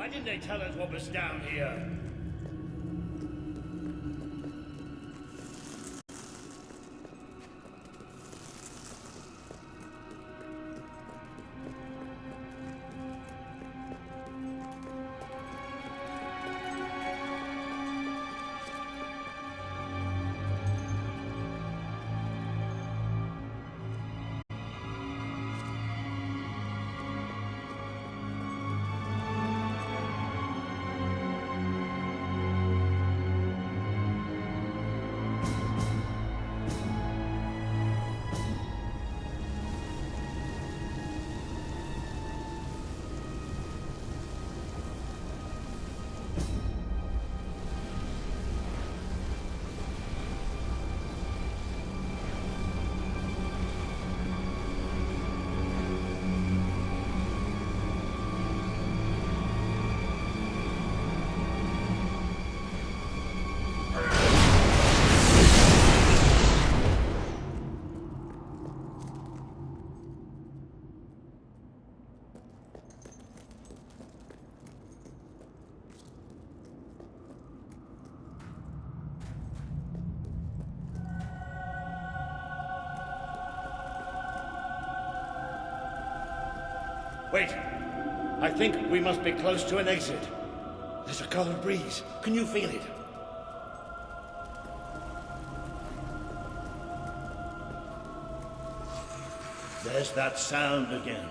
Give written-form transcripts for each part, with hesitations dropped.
Why didn't they tell us what was down here? Wait. I think we must be close to an exit. There's a cold breeze. Can you feel it? There's that sound again.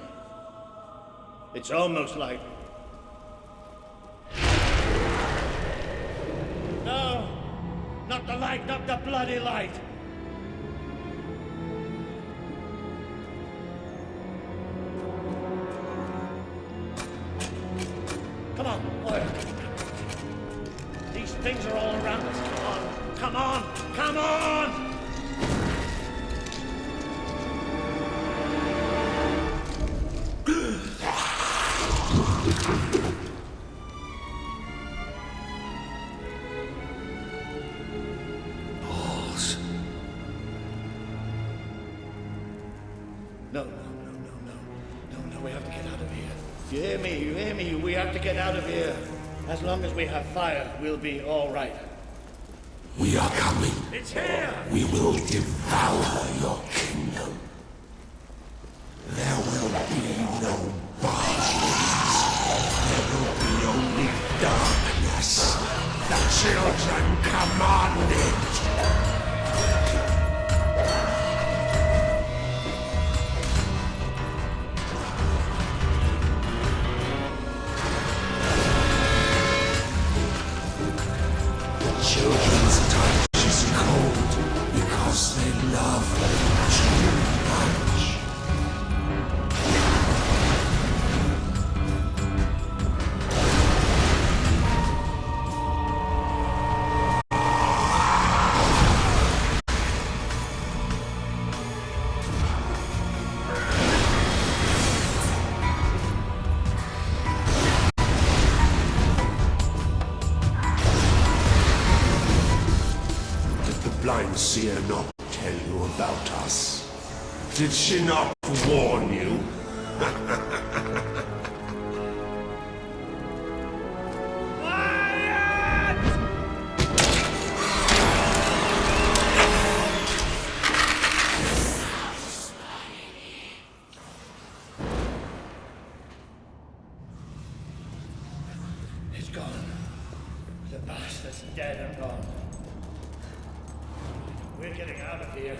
It's almost like... No! Not the light, not the bloody light! Come on, oil. These things are all around us. Come on, come on, come on! Balls. No, we have to get out of here. You hear me? You hear me? We have to get out of here. As long as we have fire, we'll be all right. We are coming. It's here! We will devour your kingdom. There will be no bodies. There will be only darkness. The children command it. Children's touch is cold because they love too much. Blind seer not tell you about us? Did she not warn you? It's gone. The bastard's dead and gone. We're getting out of here.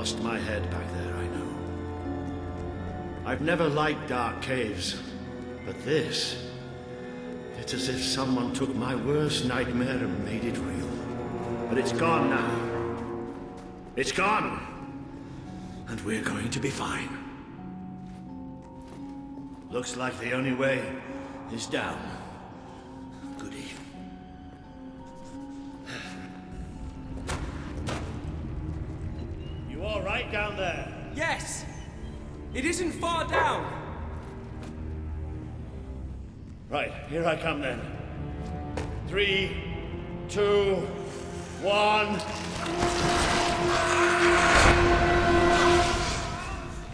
lost my head back there, I know. I've never liked dark caves, but this... It's as if someone took my worst nightmare and made it real. But it's gone now. It's gone! And we're going to be fine. Looks like the only way is down. Goody. You all right down there? Yes! It isn't far down! Right, here I come then. 3, 2, 1...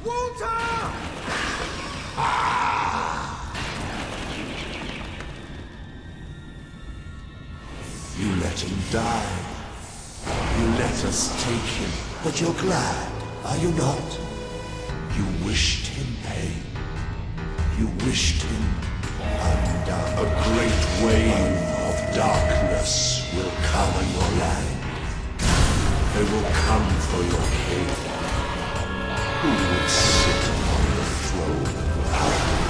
Walter! You let him die. You let us take him. But you're glad, are you not? You wished him pain. You wished him undone. A great wave of darkness will come on your land. They will come for your king. Who would sit on the throne without him?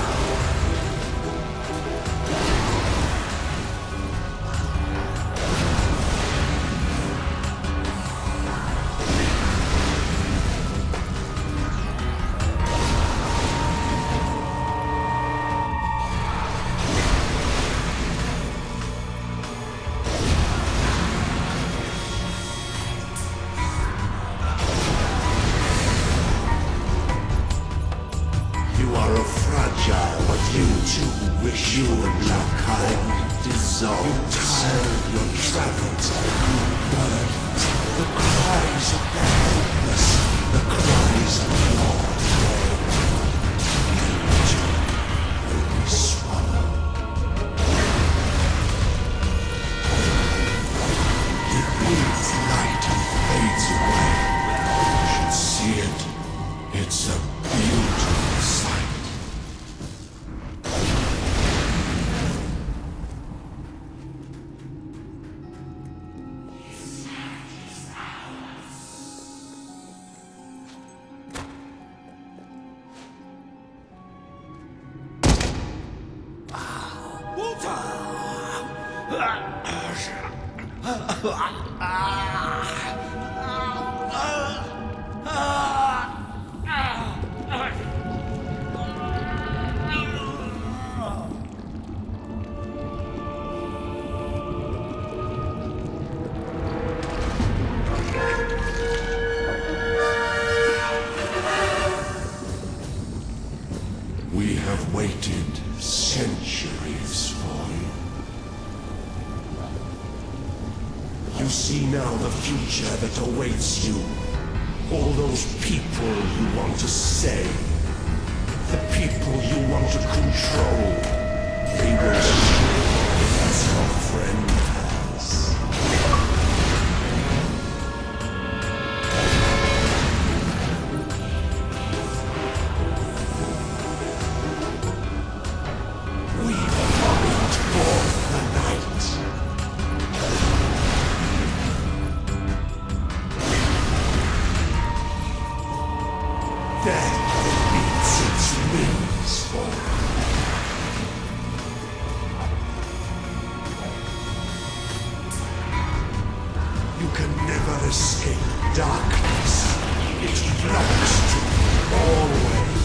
You and your kind dissolve. You tired your travels, you burdens, the cries of the helpless, the cries of your dead. You will be swallowed. It bleeds light and fades away. You should see it. It's a beautiful sight. We have waited centuries for you. You see now the future that awaits you. All those people you want to save. The people you want to control. They will shrivel as your friend has. Death beats its wings for you can never escape darkness. It flocks to you always.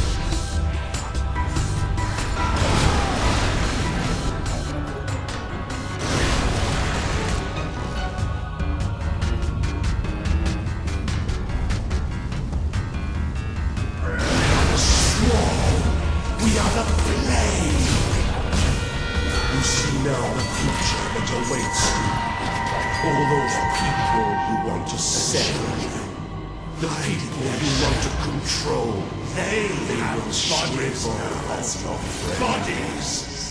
We are the plague. You see now the future that awaits you. All those people you want to save. The people you want to control. They will shrivel as your friends. Bodies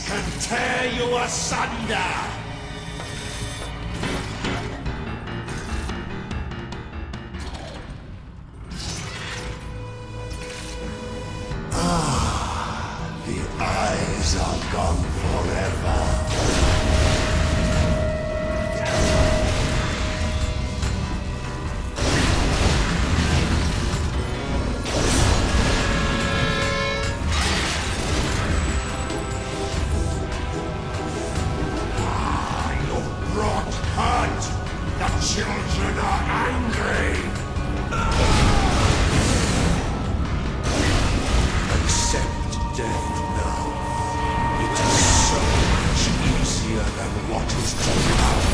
can tear you asunder. The eyes are gone forever. death now. It is so much easier than what is to come.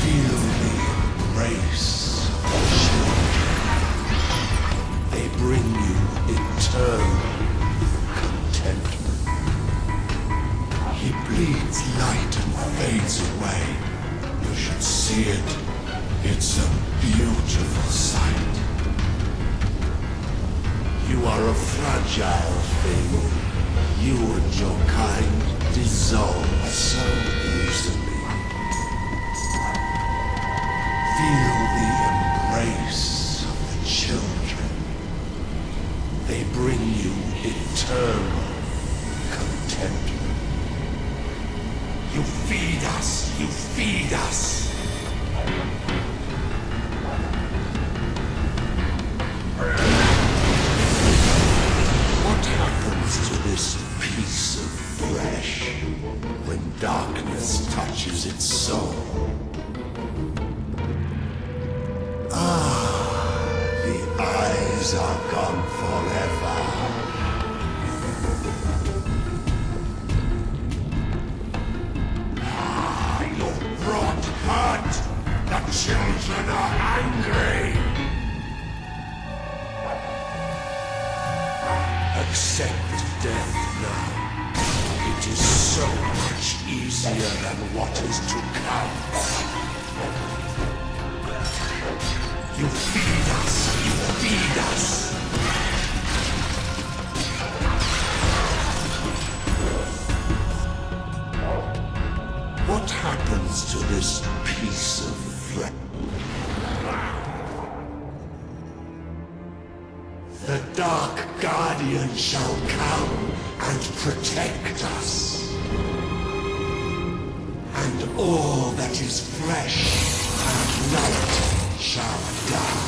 Feel the embrace of children. They bring you eternal contentment. He bleeds light and fades away. You should see it. It's a beautiful sight. You are a fragile thing. You and your kind dissolve so easily. Feel the embrace of the children. They bring you eternal contentment. You feed us, you feed us. What happens to this piece of flesh when darkness touches its soul? The eyes are gone forever. You've brought hurt. The children are angry. Accept death now. It is so much easier than what is to come. You feed us, you feed us. What happens to this piece of flesh? The Dark Guardian shall come and protect us. And all that is flesh and light shall die.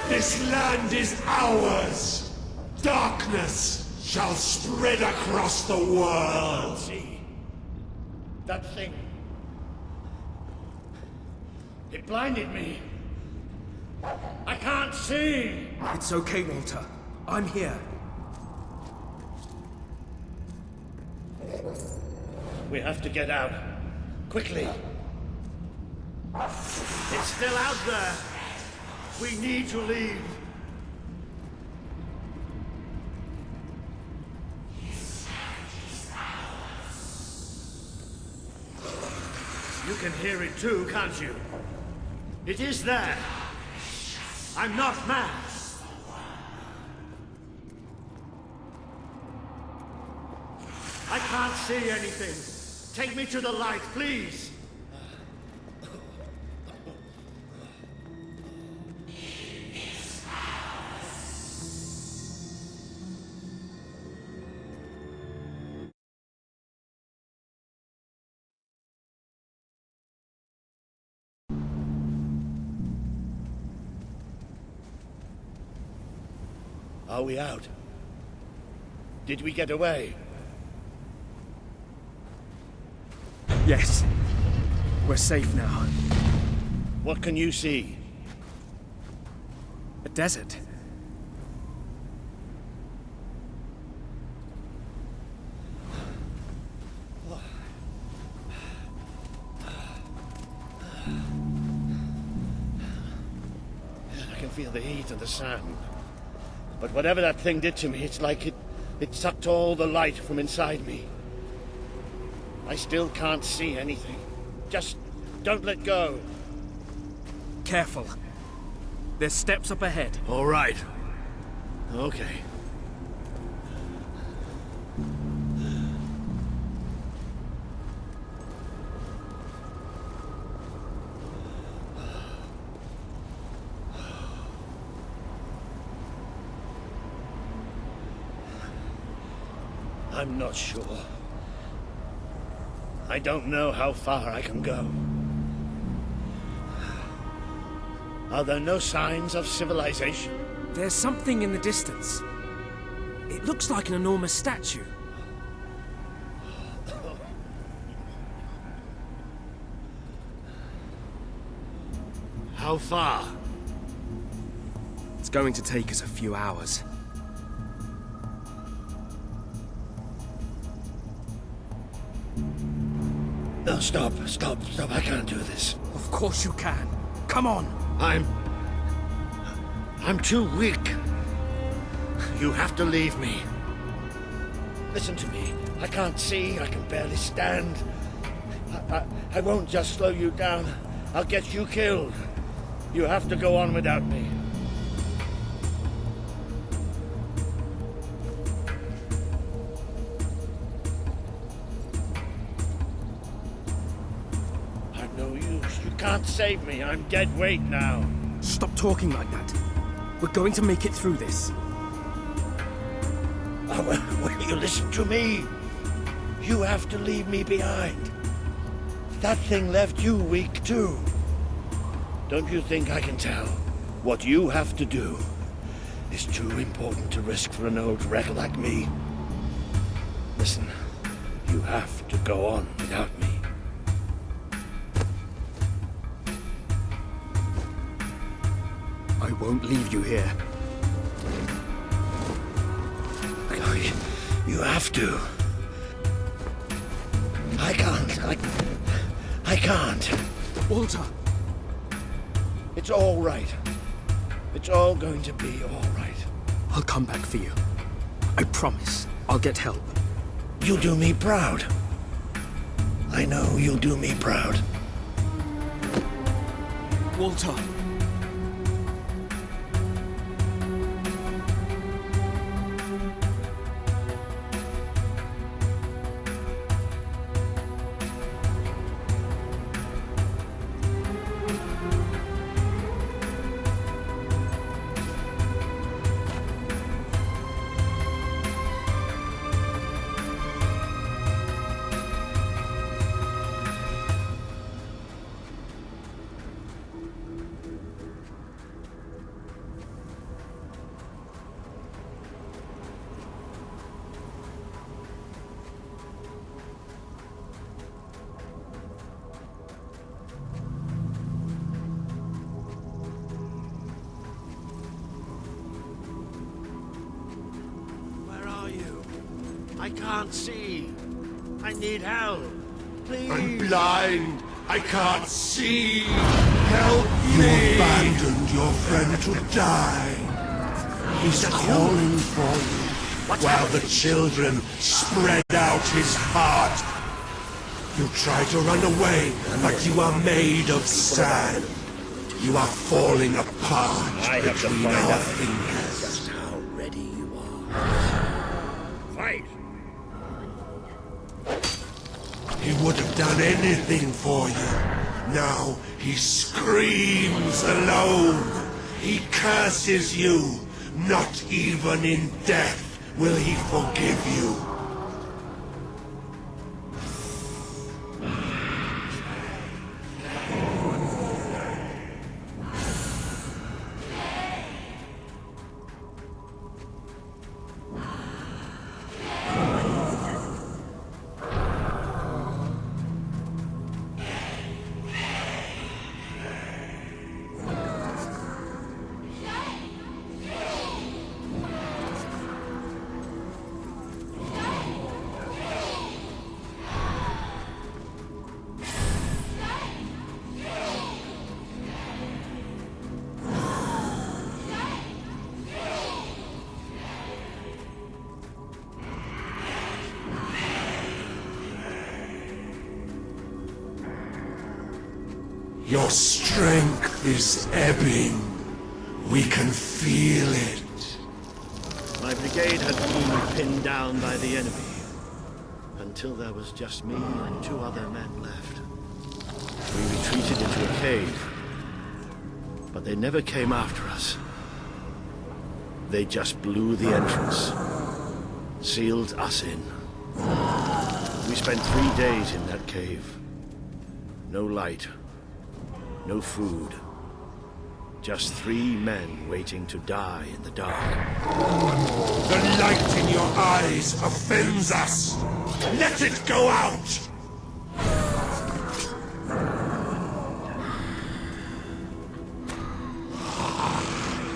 This land is ours! Darkness shall spread across the world! See? That thing. It blinded me. I can't see! It's okay, Walter. I'm here. We have to get out. Quickly. It's still out there. We need to leave. You can hear it too, can't you? It is there. I'm not mad. I can't see anything. Take me to the light, please. Are we out? Did we get away? Yes. We're safe now. What can you see? A desert. feel the heat and the sand. But whatever that thing did to me, it's like it sucked all the light from inside me. I still can't see anything. Just don't let go. Careful. There's steps up ahead. All right. Okay. I'm not sure. I don't know how far I can go. Are there no signs of civilization? There's something in the distance. It looks like an enormous statue. How far? It's going to take us a few hours. No, stop. I can't do this. Of course you can. Come on. I'm too weak. You have to leave me. Listen to me. I can't see. I can barely stand. I won't just slow you down. I'll get you killed. You have to go on without me. I'm no use. You can't save me. I'm dead weight now. Stop talking like that. We're going to make it through this. Oh, will you listen to me? You have to leave me behind. That thing left you weak too. Don't you think I can tell? What you have to do is too important to risk for an old wreck like me. Listen, you have to go on without me. I won't leave you here. You have to. I can't. I can't. Walter! It's all right. It's all going to be all right. I'll come back for you. I promise. I'll get help. You'll do me proud. I know you'll do me proud. Walter! I can't see. I need help. Please. I'm blind. I can't see. Help me. You abandoned your friend to die. He's calling for you. While the children spread out his heart. You try to run away, but you are made of sand. You are falling apart between our fingers. Just how ready you are. Fight. He would have done anything for you. Now he screams alone. He curses you. Not even in death will he forgive you. Your strength is ebbing. We can feel it. My brigade had been pinned down by the enemy, until there was just me and 2 other men left. We retreated into a cave, but they never came after us. They just blew the entrance, sealed us in. We spent 3 days in that cave. No light, no food. Just 3 men waiting to die in the dark. The light in your eyes offends us. Let it go out!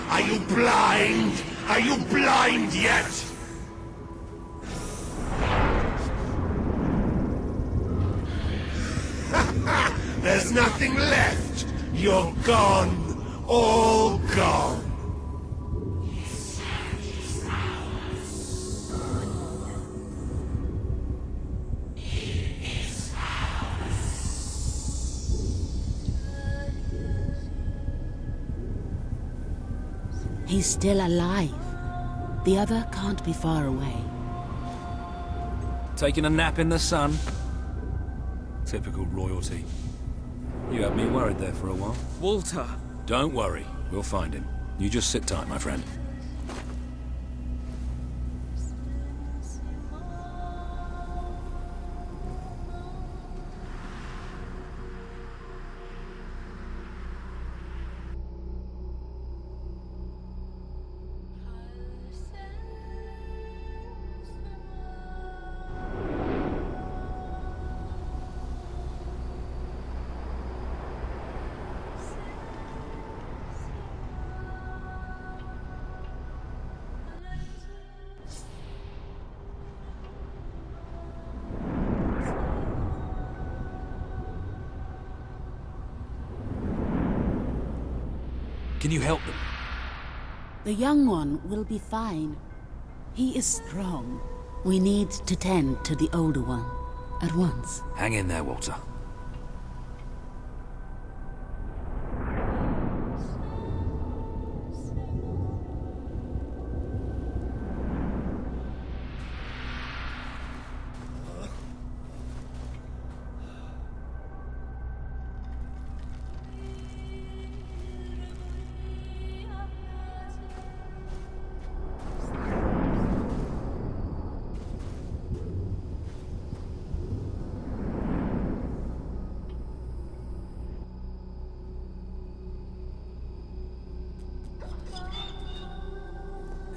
Are you blind? Are you blind yet? There's nothing left. You're gone. All gone. He's still alive. The other can't be far away. Taking a nap in the sun? Typical royalty. You had me worried there for a while. Walter! Don't worry, we'll find him. You just sit tight, my friend. Can you help them? The young one will be fine. He is strong. We need to tend to the older one at once. Hang in there, Walter.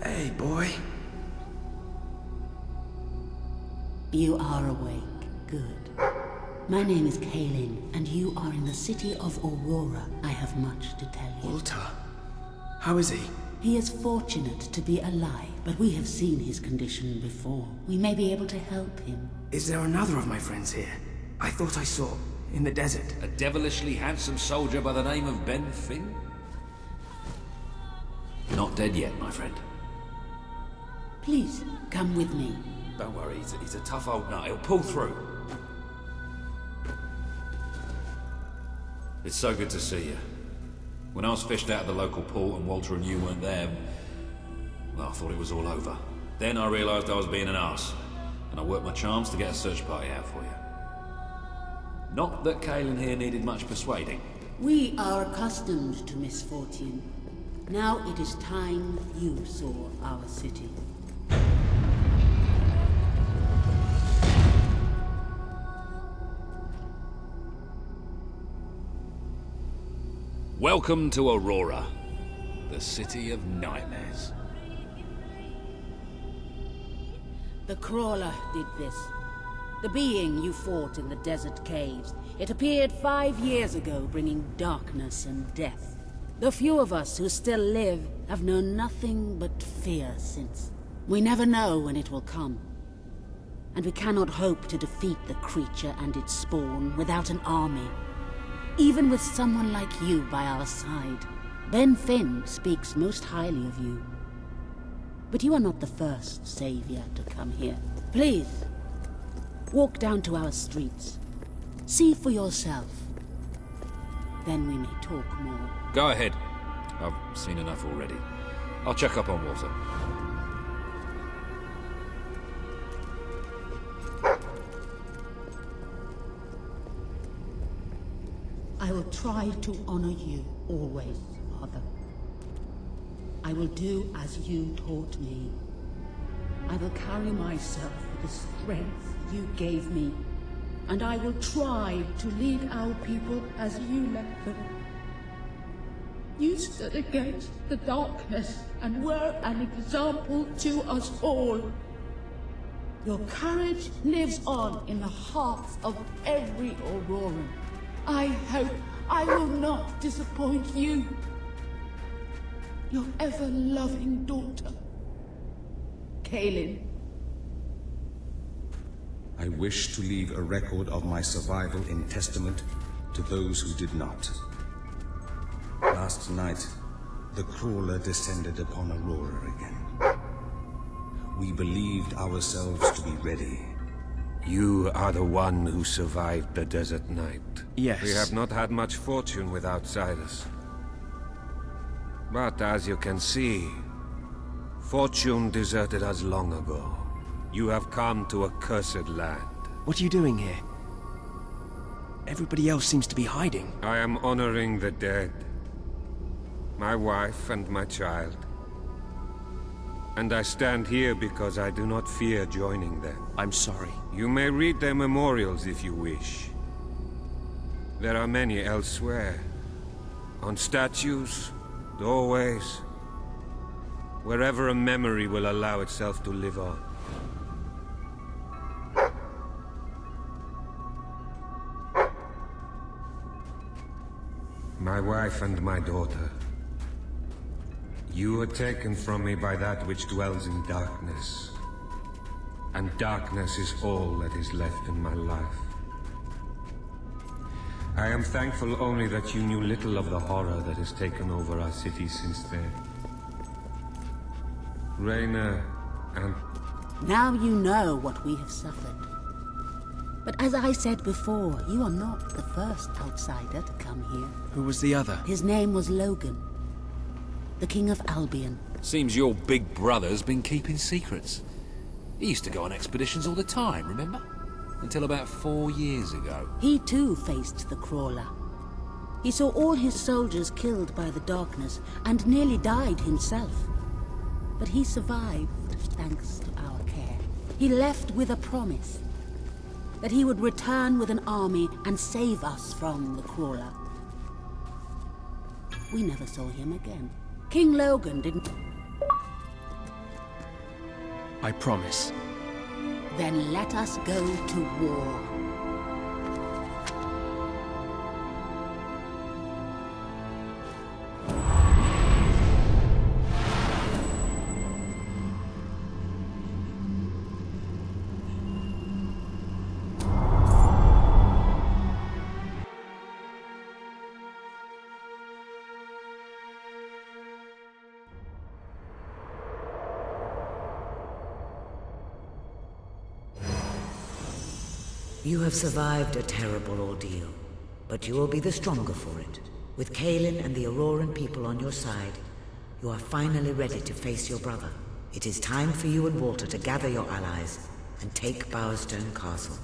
Hey, boy. You are awake. Good. My name is Kaelin, and you are in the city of Aurora. I have much to tell you. Walter. How is he? He is fortunate to be alive, but we have seen his condition before. We may be able to help him. Is there another of my friends here? I thought I saw in the desert. A devilishly handsome soldier by the name of Ben Finn? Not dead yet, my friend. Please, come with me. Don't worry, he's a tough old nut. He'll pull through. It's so good to see you. When I was fished out of the local port and Walter and you weren't there, well, I thought it was all over. Then I realized I was being an arse, and I worked my charms to get a search party out for you. Not that Kaelin here needed much persuading. We are accustomed to misfortune. Now it is time you saw our city. Welcome to Aurora, the city of nightmares. The Crawler did this. The being you fought in the desert caves. It appeared 5 years ago, bringing darkness and death. The few of us who still live have known nothing but fear since. We never know when it will come. And we cannot hope to defeat the creature and its spawn without an army. Even with someone like you by our side. Ben Finn speaks most highly of you. But you are not the first savior to come here. Please, walk down to our streets. See for yourself. Then we may talk more. Go ahead. I've seen enough already. I'll check up on Walter. I will try to honor you always, Father. I will do as you taught me. I will carry myself with the strength you gave me, and I will try to lead our people as you led them. You stood against the darkness and were an example to us all. Your courage lives on in the hearts of every Auroran. I hope I will not disappoint you. Your ever-loving daughter, Kaelin. I wish to leave a record of my survival in testament to those who did not. Last night, the crawler descended upon Aurora again. We believed ourselves to be ready. You are the one who survived the desert night. Yes. We have not had much fortune with outsiders. But as you can see, fortune deserted us long ago. You have come to a cursed land. What are you doing here? Everybody else seems to be hiding. I am honoring the dead. My wife and my child. And I stand here because I do not fear joining them. I'm sorry. You may read their memorials if you wish. There are many elsewhere. On statues, doorways, wherever a memory will allow itself to live on. My wife and my daughter. You were taken from me by that which dwells in darkness. And darkness is all that is left in my life. I am thankful only that you knew little of the horror that has taken over our city since then. Reyna and... Now you know what we have suffered. But as I said before, you are not the first outsider to come here. Who was the other? His name was Logan, the King of Albion. Seems your big brother's been keeping secrets. He used to go on expeditions all the time, remember? Until about 4 years ago. He too faced the Crawler. He saw all his soldiers killed by the darkness and nearly died himself. But he survived thanks to our care. He left with a promise that he would return with an army and save us from the Crawler. We never saw him again. King Logan didn't... I promise. Then let us go to war. You have survived a terrible ordeal, but you will be the stronger for it. With Kaelin and the Auroran people on your side, you are finally ready to face your brother. It is time for you and Walter to gather your allies and take Bowerstone Castle.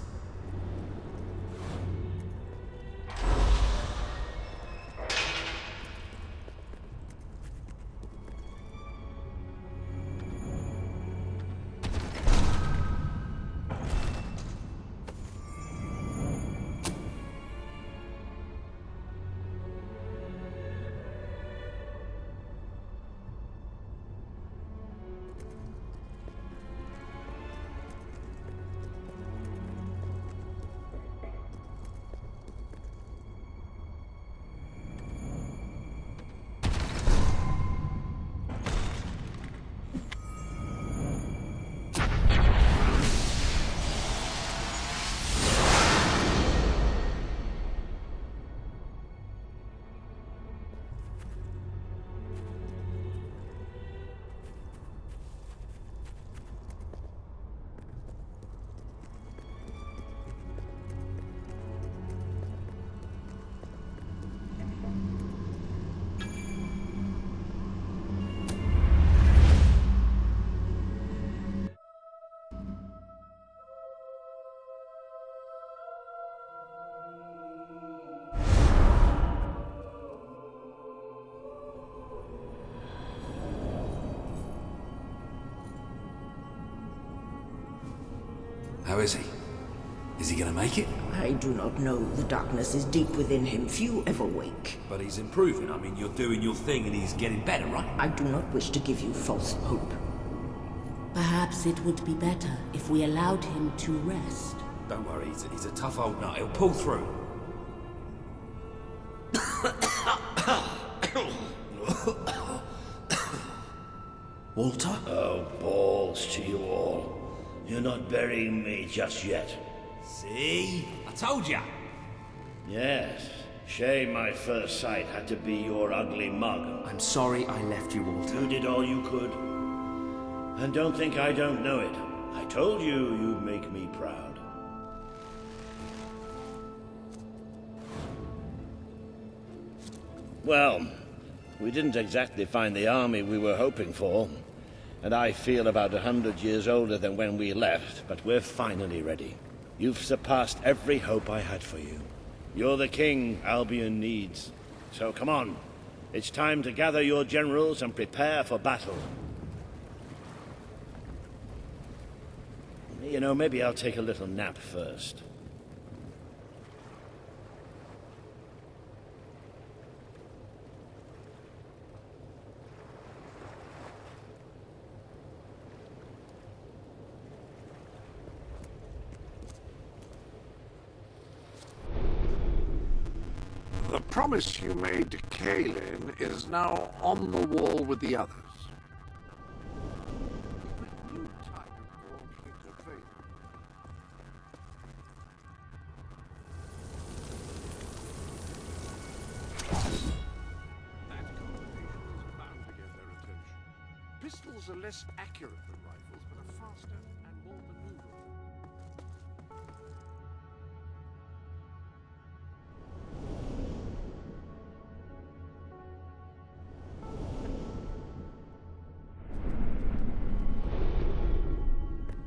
How is he? Is he gonna make it? I do not know. The darkness is deep within him. Few ever wake. But he's improving. I mean, you're doing your thing and he's getting better, right? I do not wish to give you false hope. Perhaps it would be better if we allowed him to rest. Don't worry, he's a tough old nut. He'll pull through. Walter? Oh, balls to you all. You're not burying me just yet. See? I told ya! Yes. Shame my first sight had to be your ugly mug. I'm sorry I left you, Walter. You did all you could. And don't think I don't know it. I told you you'd make me proud. Well, we didn't exactly find the army we were hoping for. And I feel about 100 years older than when we left, but we're finally ready. You've surpassed every hope I had for you. You're the king Albion needs. So come on. It's time to gather your generals and prepare for battle. You know, maybe I'll take a little nap first. The promise you made to Kaelin is now on the wall with the others. New type brought into Fable. That combination is bound to get their attention. Pistols are less accurate than rifles, but are faster and more maneuverable.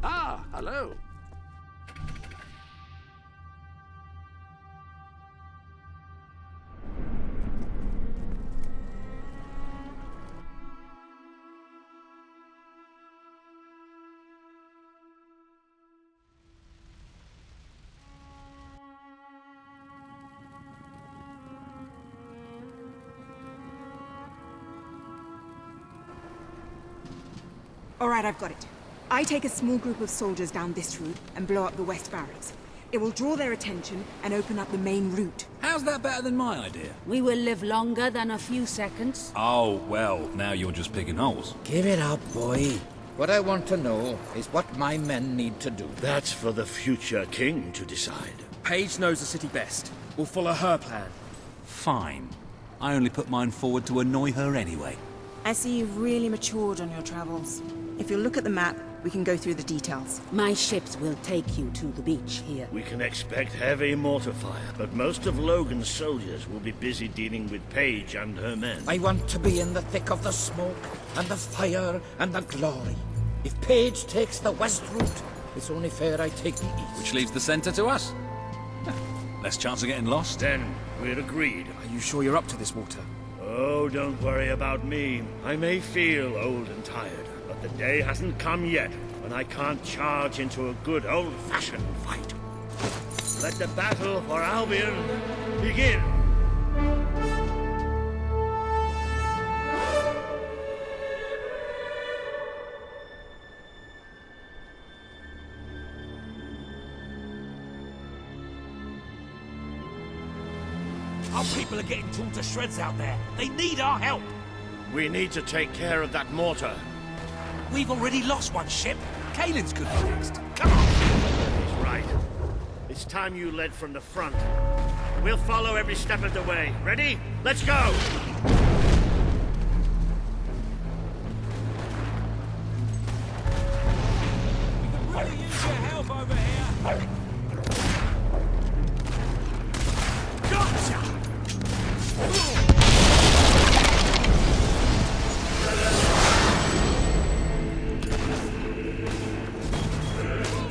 Ah, hello. All right, I've got it. I take a small group of soldiers down this route and blow up the west barracks. It will draw their attention and open up the main route. How's that better than my idea? We will live longer than a few seconds. Oh, well, now you're just picking holes. Give it up, boy. What I want to know is what my men need to do. That's for the future king to decide. Paige knows the city best. We'll follow her plan. Fine. I only put mine forward to annoy her anyway. I see you've really matured on your travels. If you look at the map, we can go through the details. My ships will take you to the beach here. We can expect heavy mortar fire, but most of Logan's soldiers will be busy dealing with Paige and her men. I want to be in the thick of the smoke, and the fire, and the glory. If Paige takes the west route, it's only fair I take the east. Which leaves the center to us. Less chance of getting lost. Then we're agreed. Are you sure you're up to this, Walter? Oh, don't worry about me. I may feel old and tired, but the day hasn't come yet when I can't charge into a good old-fashioned fight. Let the battle for Albion begin! Our people are getting torn to shreds out there. They need our help. We need to take care of that mortar. We've already lost one ship. Kaelin's could be next. Come on! He's right. It's time you led from the front. We'll follow every step of the way. Ready? Let's go! Really use your help over here. Gotcha!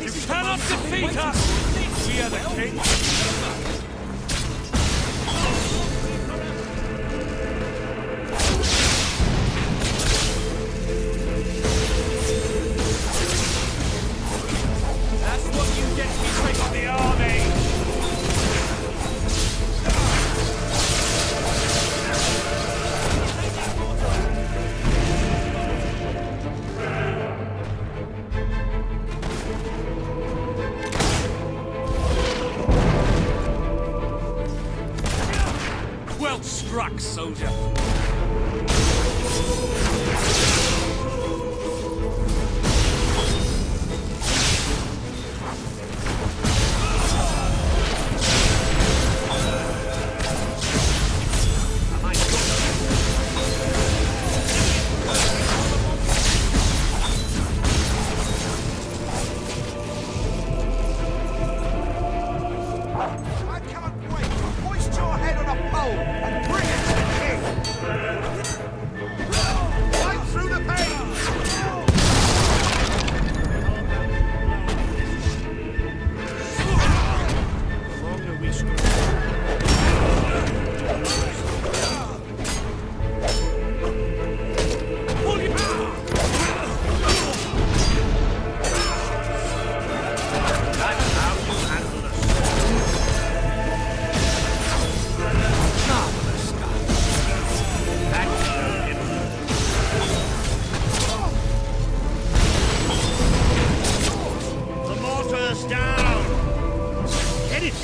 You cannot defeat us! We are the king! That's what you Well struck, soldier. I can't wait to hoist your head on a pole and bring it to the king! Right through the page! The longer we stop. That's how you handle a marvelous guy. That's him. The mortar's down. Get it.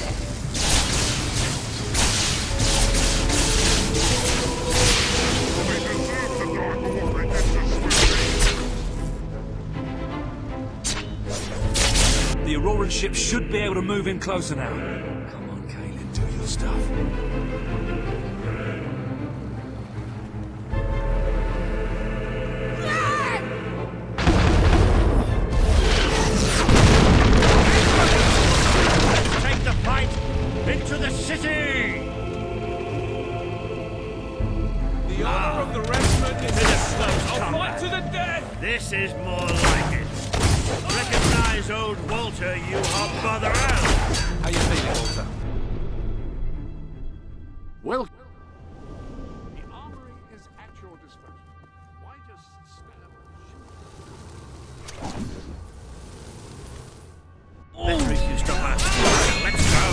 The Auroran ship should be able to move in closer now. Come on, Kaelin, do your stuff. Let's take the fight into the city. The honor of the regiment is I'll fight to the death! This is more like it. Recognize old Walter, you hobfather out. How you feeling, Walter? Well, the armory is at your disposal. Why just stand and shoot? Better if you stop asking. Let's go.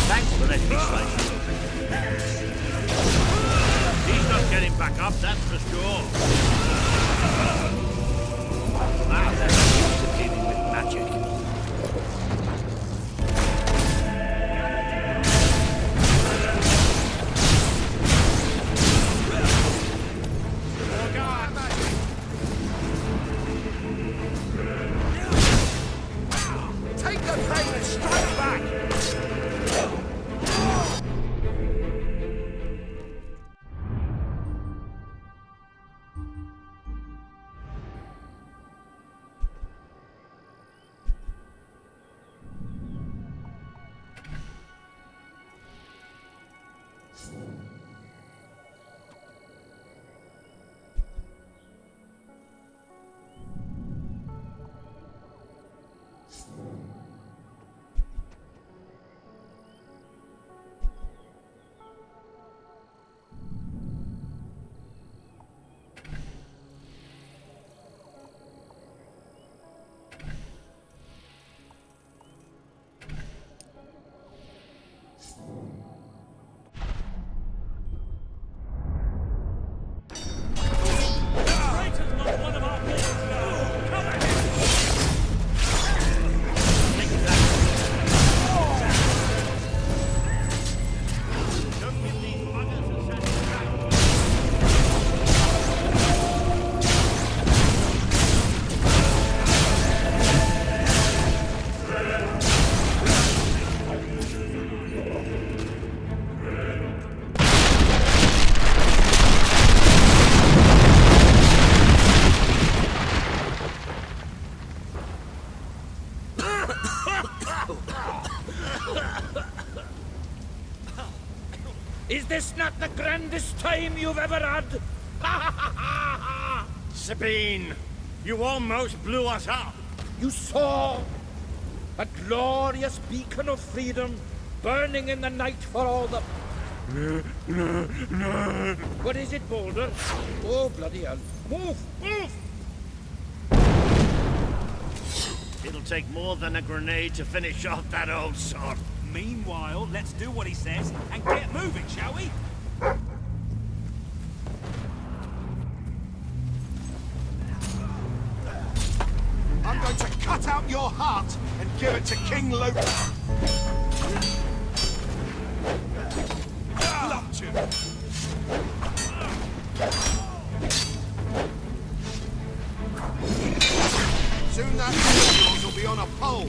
Thanks for letting me slice you. He's not getting back up, that's for sure. Wow, that's used to dealing with magic. Take the pain and strike back! Is this not the grandest time you've ever had? Sabine, you almost blew us up. You saw a glorious beacon of freedom burning in the night for all the... What is it, Boulder? Oh, bloody hell. Move! Move! It'll take more than a grenade to finish off that old sod. Meanwhile, let's do what he says and get moving, shall we? I'm going to cut out your heart and give it to King Lothar. you! Soon that head of yours will be on a pole.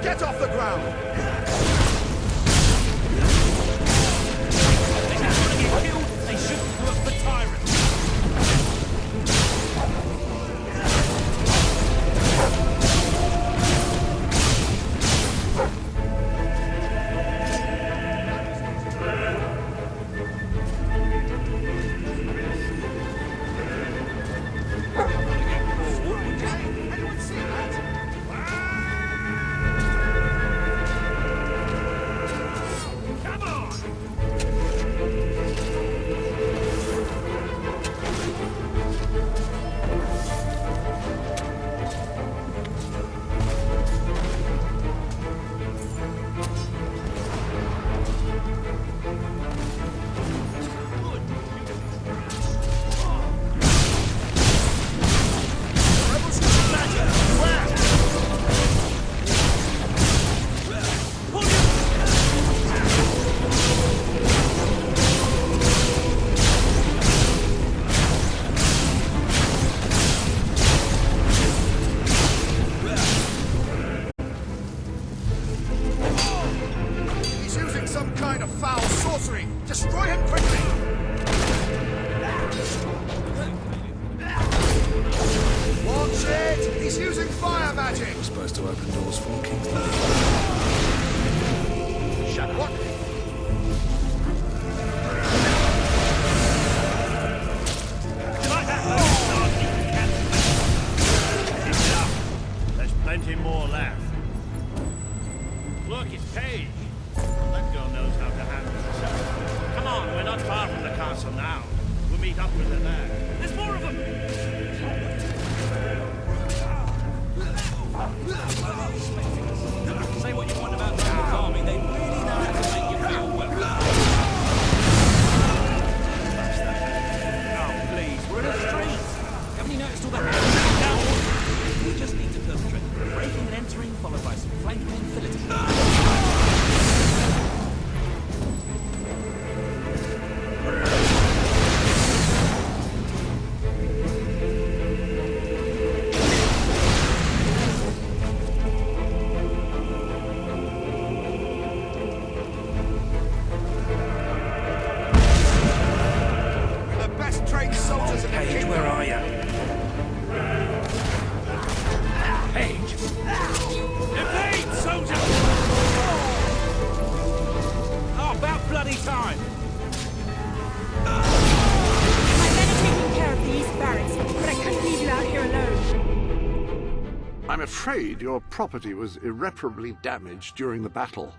Get off the ground! They don't want to get killed. They shouldn't work for tyrants. Anyone see that? Come on! He's using some kind of foul sorcery. Destroy him quickly! Watch it! He's using fire magic! Supposed to open doors for Kingston. Shut what? There's plenty more left. Look, it's Paige. That girl knows how to handle herself. Come on, we're not far from the castle now. We'll meet up with her there. There's more of them! Say what you want about Roman's army, they really know how to make you feel welcome. Oh, please, we're in the streets. Haven't you noticed all the hands down? We just need to perpetrate breaking and entering, followed by some flanking and filleting. We're the best trained soldiers in the Paige, kingdom. where are you? Paige! Evade, soldier! Oh, about bloody time! My men are taking care of the East Barracks, but I couldn't leave you out here alone. I'm afraid your property was irreparably damaged during the battle.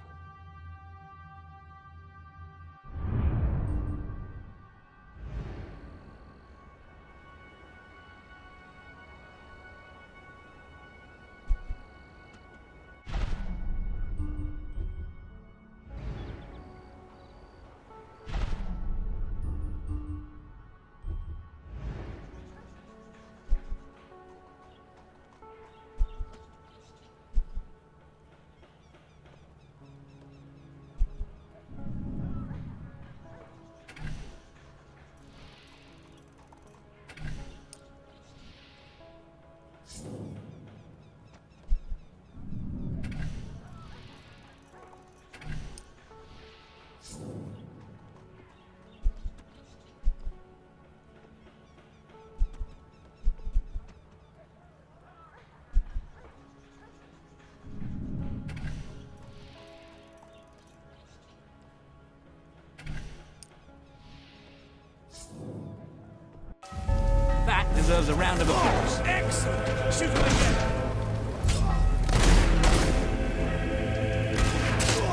deserves a round of applause. Excellent! Shoot him again!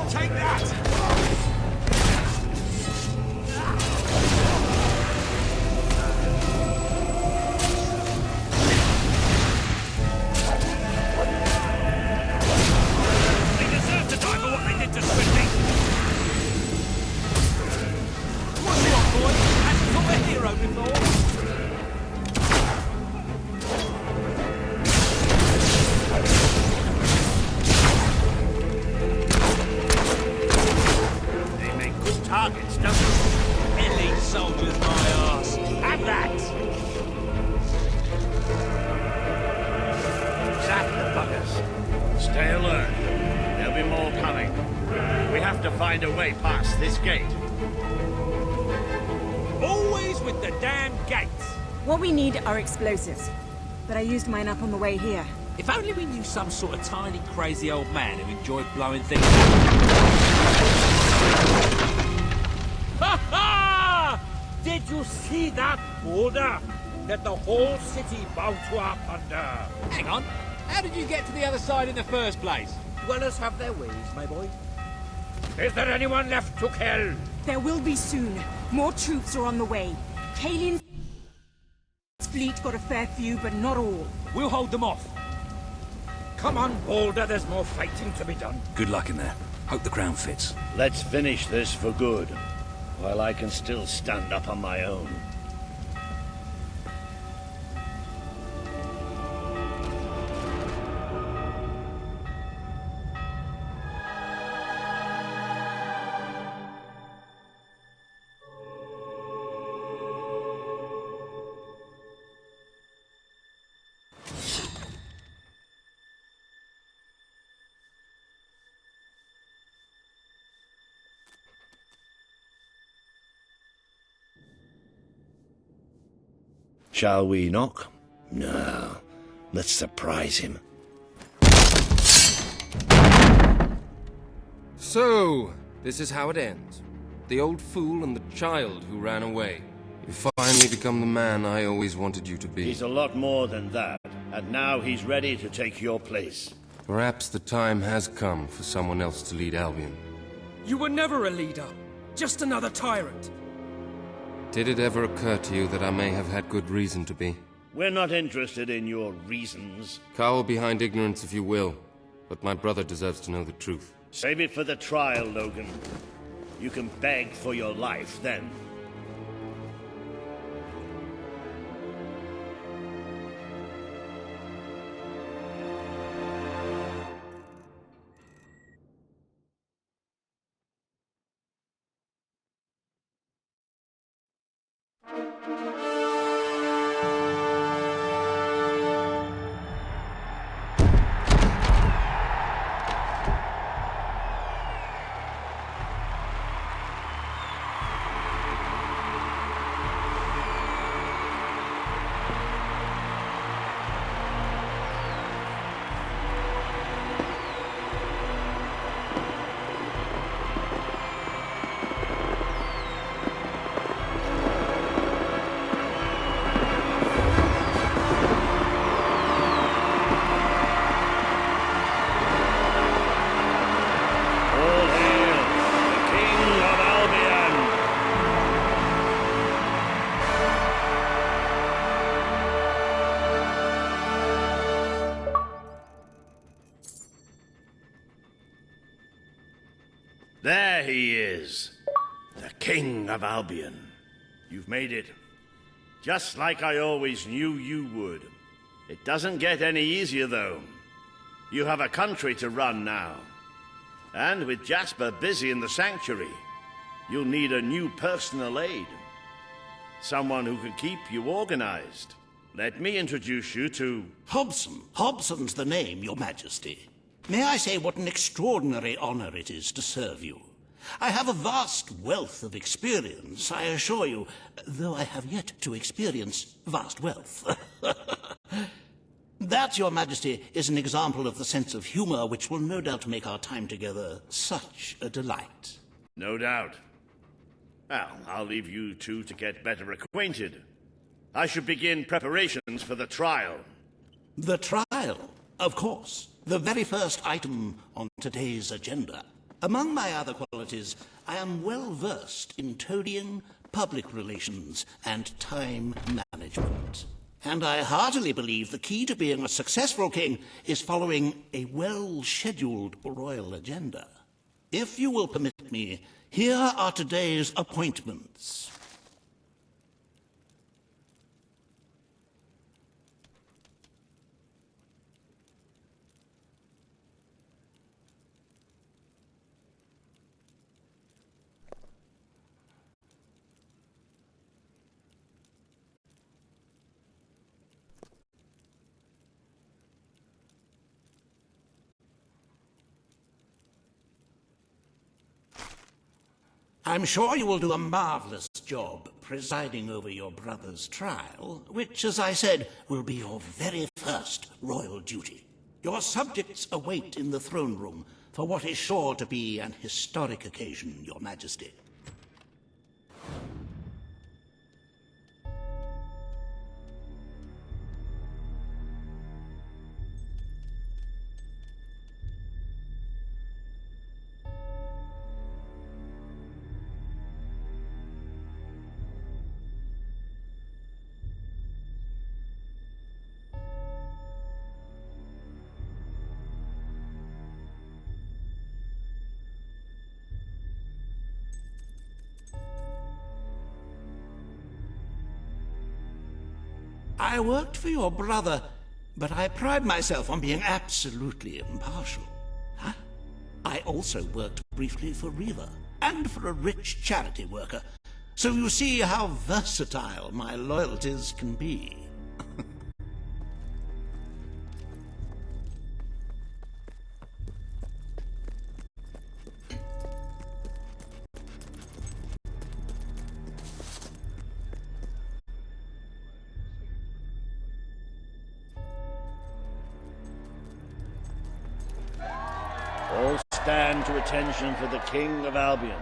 Take that! Stay alert. There'll be more coming. We have to find a way past this gate. Always with the damn gates! What we need are explosives. But I used mine up on the way here. If only we knew some sort of tiny, crazy old man who enjoyed blowing things. Ha ha! Did you see that boulder that the whole city bowed to up under? Hang on. How did you get to the other side in the first place? Dwellers have their ways, my boy. Is there anyone left to kill? There will be soon. More troops are on the way. Kalin's fleet got a fair few, but not all. We'll hold them off. Come on, Boulder, there's more fighting to be done. Good luck in there. Hope the crown fits. Let's finish this for good, while I can still stand up on my own. Shall we knock? No. Let's surprise him. So, this is how it ends. The old fool and the child who ran away. You finally become the man I always wanted you to be. He's a lot more than that, and now he's ready to take your place. Perhaps the time has come for someone else to lead Albion. You were never a leader. Just another tyrant. Did it ever occur to you that I may have had good reason to be? We're not interested in your reasons. Cower behind ignorance if you will, but my brother deserves to know the truth. Save it for the trial, Logan. You can beg for your life then. There he is, the King of Albion. You've made it, just like I always knew you would. It doesn't get any easier, though. You have a country to run now. And with Jasper busy in the sanctuary, you'll need a new personal aide. Someone who can keep you organized. Let me introduce you to... Hobson. Hobson's the name, Your Majesty. May I say what an extraordinary honor it is to serve you? I have a vast wealth of experience, I assure you, though I have yet to experience vast wealth. That, Your Majesty, is an example of the sense of humor which will no doubt make our time together such a delight. No doubt. Well, I'll leave you two to get better acquainted. I should begin preparations for the trial. The trial, of course. The very first item on today's agenda. Among my other qualities, I am well versed in toadying, public relations, and time management. And I heartily believe the key to being a successful king is following a well-scheduled royal agenda. If you will permit me, here are today's appointments. I'm sure you will do a marvelous job presiding over your brother's trial, which, as I said, will be your very first royal duty. Your subjects await in the throne room for what is sure to be an historic occasion, Your Majesty. I worked for your brother, but I pride myself on being absolutely impartial. Huh? I also worked briefly for Riva, and for a rich charity worker, so you see how versatile my loyalties can be. All stand to attention for the King of Albion.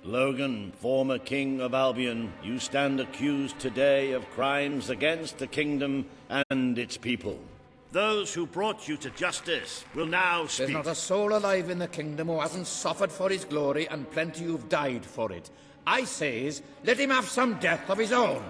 Logan, former King of Albion, you stand accused today of crimes against the kingdom and its people. Those who brought you to justice will now speak. There's not a soul alive in the kingdom who hasn't suffered for his glory, and plenty who've died for it. I says, let him have some death of his own.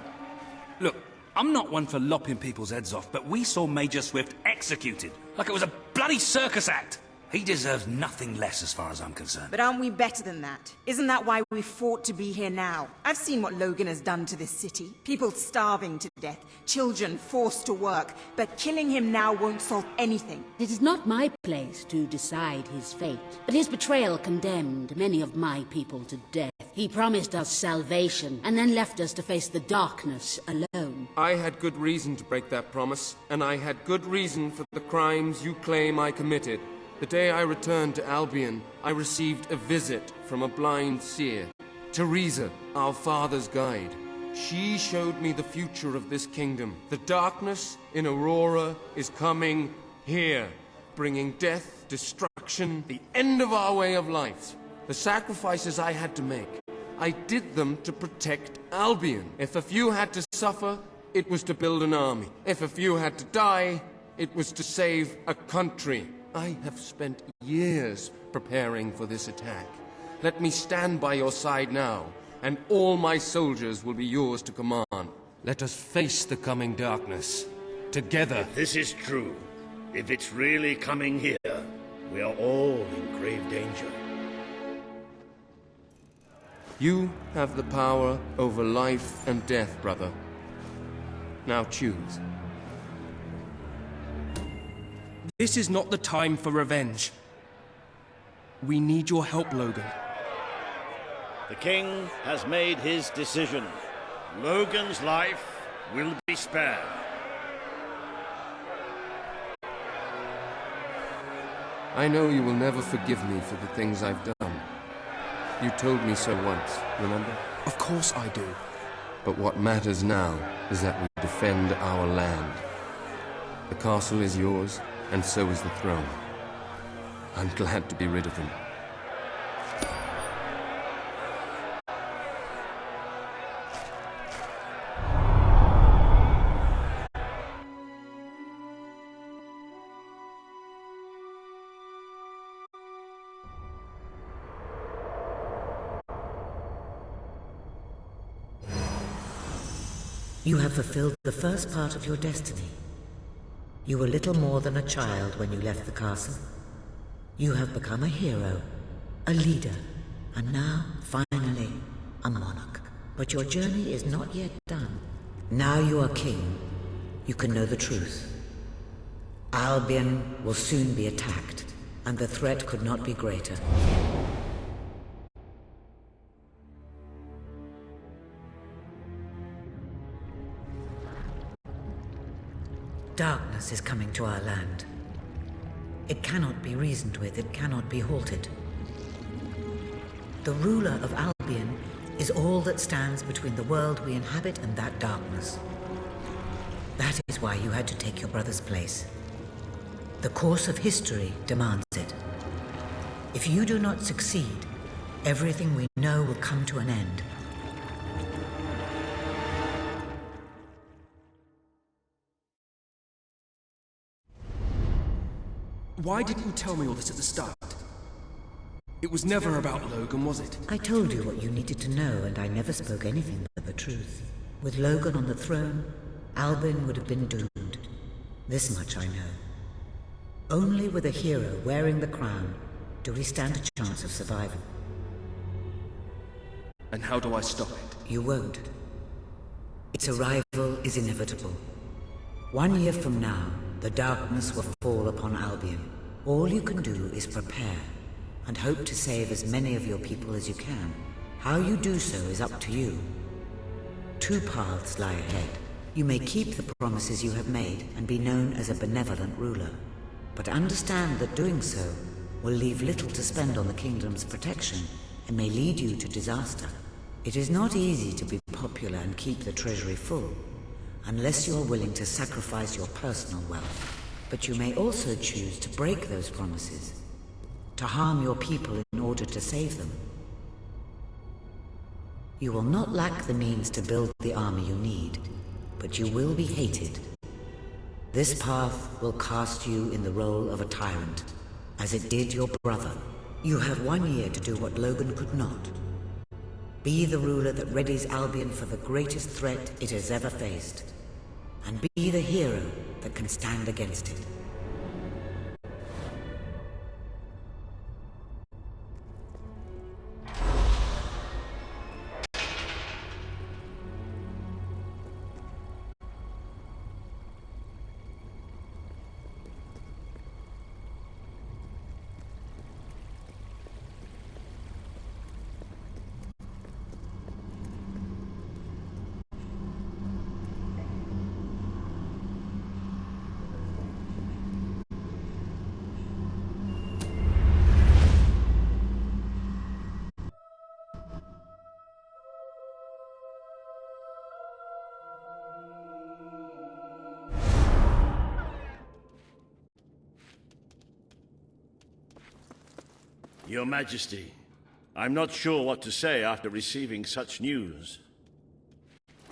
Look, I'm not one for lopping people's heads off, but we saw Major Swift executed like it was a bloody circus act. He deserves nothing less as far as I'm concerned. But aren't we better than that? Isn't that why we fought to be here now? I've seen what Logan has done to this city. People starving to death, children forced to work. But killing him now won't solve anything. It is not my place to decide his fate, but his betrayal condemned many of my people to death. He promised us salvation, and then left us to face the darkness alone. I had good reason to break that promise, and I had good reason for the crimes you claim I committed. The day I returned to Albion, I received a visit from a blind seer, Teresa, our father's guide. She showed me the future of this kingdom. The darkness in Aurora is coming here, bringing death, destruction, the end of our way of life. The sacrifices I had to make, I did them to protect Albion. If a few had to suffer, it was to build an army. If a few had to die, it was to save a country. I have spent years preparing for this attack. Let me stand by your side now, and all my soldiers will be yours to command. Let us face the coming darkness, together. If this is true, if it's really coming here, we are all in grave danger. You have the power over life and death, brother. Now choose. This is not the time for revenge. We need your help, Logan. The king has made his decision. Logan's life will be spared. I know you will never forgive me for the things I've done. You told me so once, remember? Of course I do. But what matters now is that we defend our land. The castle is yours, and so is the throne. I'm glad to be rid of them. You have fulfilled the first part of your destiny. You were little more than a child when you left the castle. You have become a hero, a leader, and now, finally, a monarch. But your journey is not yet done. Now you are king. You can know the truth. Albion will soon be attacked, and the threat could not be greater. Darkness is coming to our land. It cannot be reasoned with, it cannot be halted. The ruler of Albion is all that stands between the world we inhabit and that darkness. That is why you had to take your brother's place. The course of history demands it. If you do not succeed, everything we know will come to an end. Why didn't you tell me all this at the start? It was never about Logan, was it? I told you what you needed to know, and I never spoke anything but the truth. With Logan on the throne, Albion would have been doomed. This much I know. Only with a hero wearing the crown do we stand a chance of survival. And how do I stop it? You won't. Its arrival is inevitable. 1 year from now, the darkness will fall upon Albion. All you can do is prepare, and hope to save as many of your people as you can. How you do so is up to you. 2 paths lie ahead. You may keep the promises you have made and be known as a benevolent ruler. But understand that doing so will leave little to spend on the kingdom's protection and may lead you to disaster. It is not easy to be popular and keep the treasury full, unless you are willing to sacrifice your personal wealth. But you may also choose to break those promises, to harm your people in order to save them. You will not lack the means to build the army you need, but you will be hated. This path will cast you in the role of a tyrant, as it did your brother. You have 1 year to do what Logan could not. Be the ruler that readies Albion for the greatest threat it has ever faced, and be the hero that can stand against it. Your Majesty, I'm not sure what to say after receiving such news.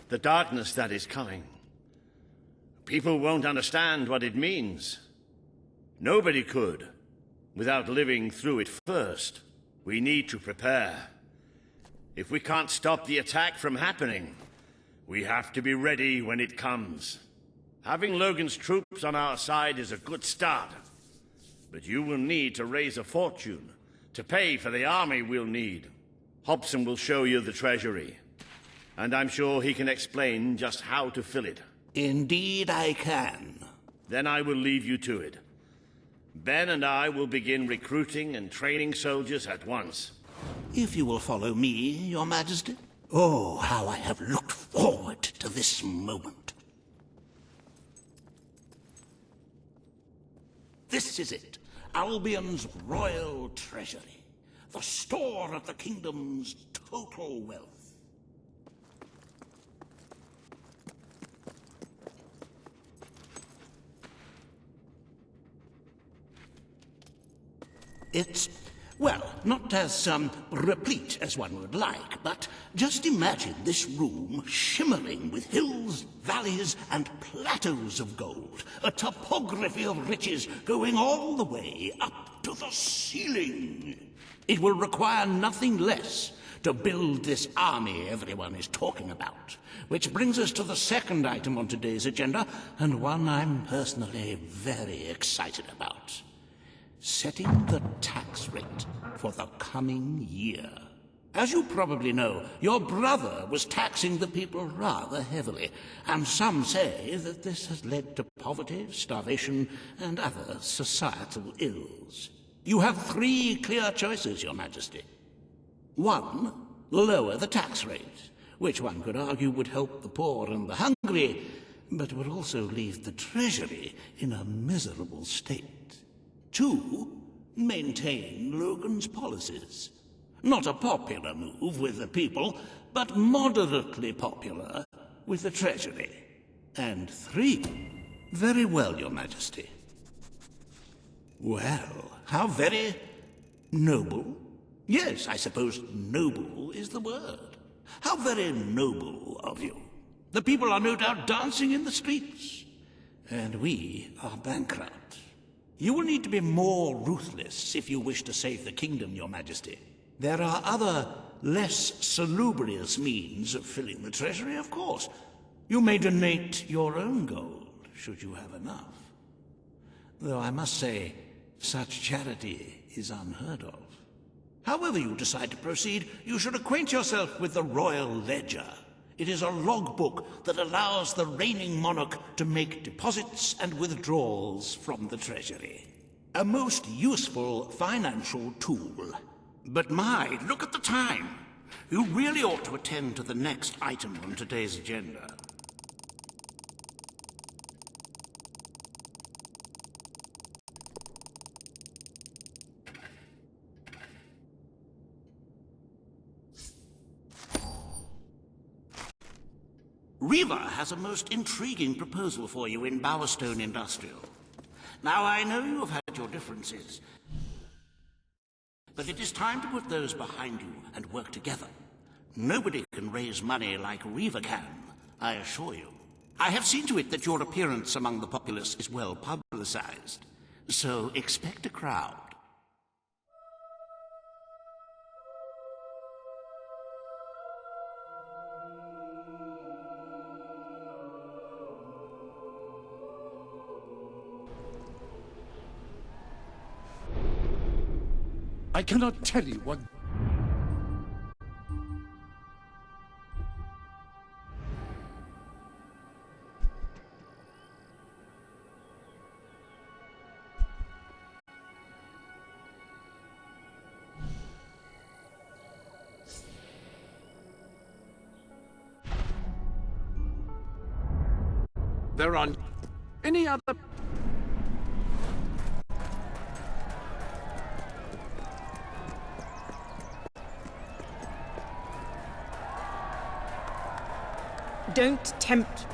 The darkness that is coming. People won't understand what it means. Nobody could, without living through it first. We need to prepare. If we can't stop the attack from happening, we have to be ready when it comes. Having Logan's troops on our side is a good start, but you will need to raise a fortune to pay for the army we'll need. Hobson will show you the treasury, and I'm sure he can explain just how to fill it. Indeed I can. Then I will leave you to it. Ben and I will begin recruiting and training soldiers at once. If you will follow me, Your Majesty. Oh, how I have looked forward to this moment. This is it. Albion's royal treasury, the store of the kingdom's total wealth. It's, well, not as replete as one would like, but just imagine this room shimmering with hills, valleys, and plateaus of gold, a topography of riches going all the way up to the ceiling. It will require nothing less to build this army everyone is talking about. Which brings us to the second item on today's agenda, and one I'm personally very excited about. Setting the tax rate for the coming year. As you probably know, your brother was taxing the people rather heavily, and some say that this has led to poverty, starvation, and other societal ills. You have 3 clear choices, Your Majesty. 1, lower the tax rate, which one could argue would help the poor and the hungry, but would also leave the treasury in a miserable state. 2, maintain Logan's policies. Not a popular move with the people, but moderately popular with the treasury. And 3, very well, Your Majesty. Well, how very noble. Yes, I suppose noble is the word. How very noble of you. The people are no doubt dancing in the streets, and we are bankrupt. You will need to be more ruthless if you wish to save the kingdom, Your Majesty. There are other, less salubrious means of filling the treasury, of course. You may donate your own gold, should you have enough. Though I must say, such charity is unheard of. However you decide to proceed, you should acquaint yourself with the Royal Ledger. It is a logbook that allows the reigning monarch to make deposits and withdrawals from the treasury. A most useful financial tool. But my, look at the time. You really ought to attend to the next item on today's agenda. Riva has a most intriguing proposal for you in Bowerstone Industrial. Now, I know you have had your differences, but it is time to put those behind you and work together. Nobody can raise money like Riva can, I assure you. I have seen to it that your appearance among the populace is well publicized, so expect a crowd. I cannot tell you what... There are any other... Don't tempt.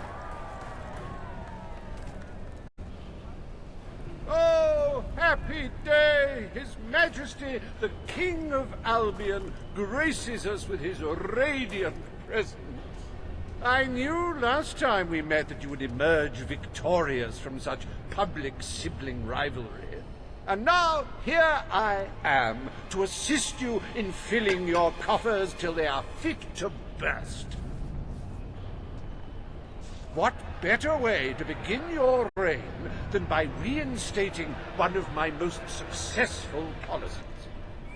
Oh, happy day! His Majesty, the King of Albion, graces us with his radiant presence. I knew last time we met that you would emerge victorious from such public sibling rivalry. And now, here I am, to assist you in filling your coffers till they are fit to burst. What better way to begin your reign than by reinstating one of my most successful policies?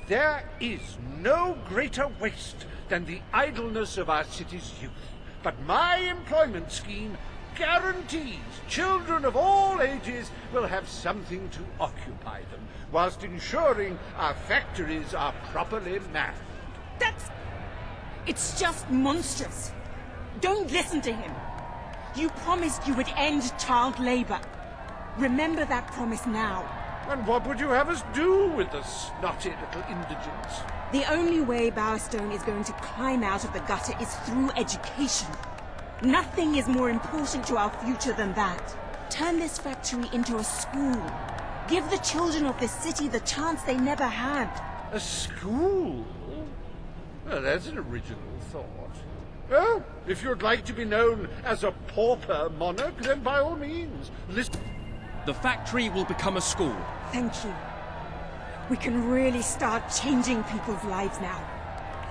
There is no greater waste than the idleness of our city's youth, but my employment scheme guarantees children of all ages will have something to occupy them, whilst ensuring our factories are properly manned. It's just monstrous. Don't listen to him. You promised you would end child labor. Remember that promise now. And what would you have us do with the snotty little indigents? The only way Bowerstone is going to climb out of the gutter is through education. Nothing is more important to our future than that. Turn this factory into a school. Give the children of this city the chance they never had. A school? Well, that's an original thought. Well, if you'd like to be known as a pauper monarch, then by all means, listen. The factory will become a school. Thank you. We can really start changing people's lives now.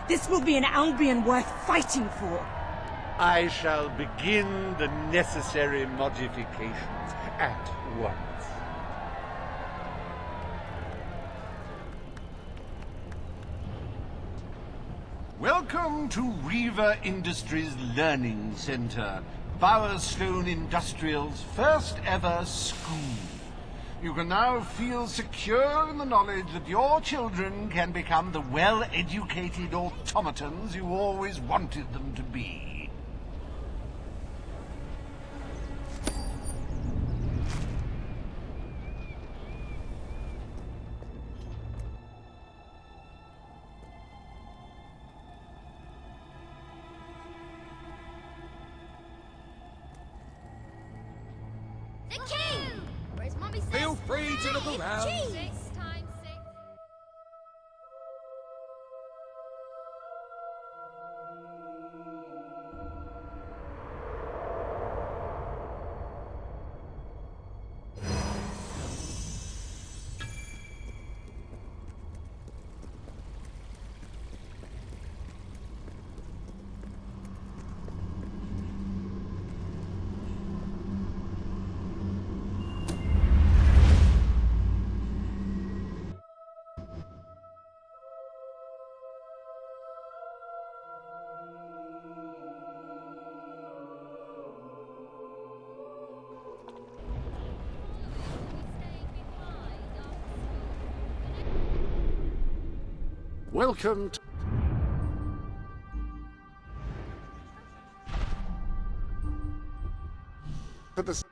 This will be an Albion worth fighting for. I shall begin the necessary modifications at once. Welcome to Reaver Industries Learning Center, Bowerstone Industrial's first ever school. You can now feel secure in the knowledge that your children can become the well-educated automatons you always wanted them to be. The king! Where's Mommy says? Feel free to look around. Cheese! 6 times 6. Welcome to the...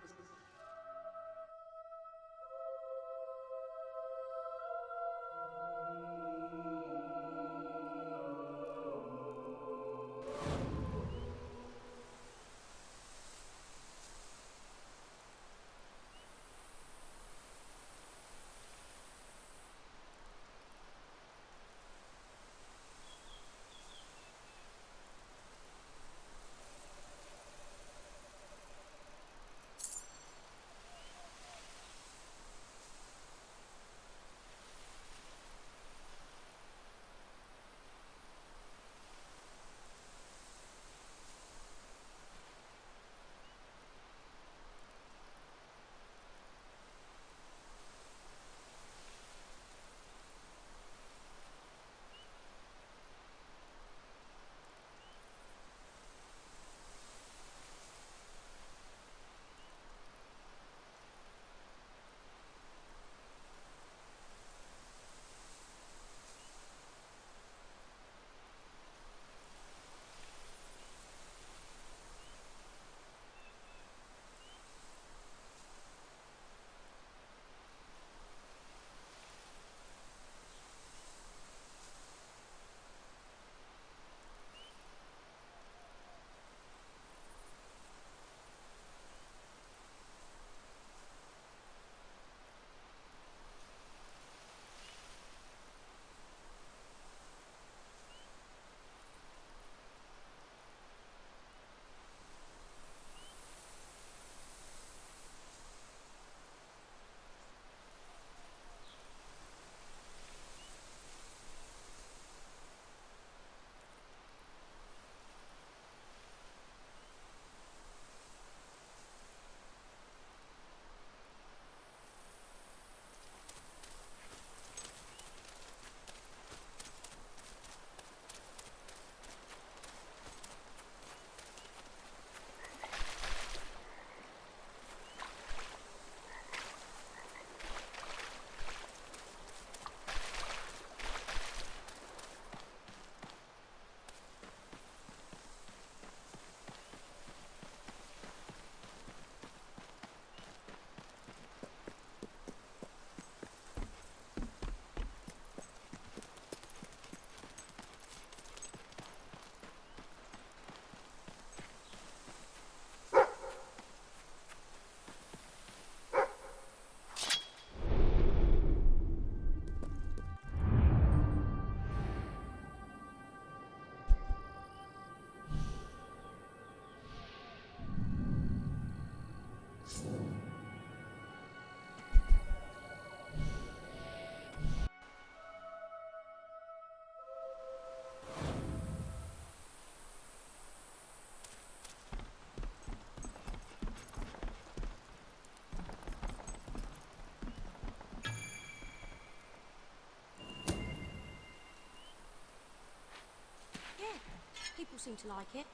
People seem to like it.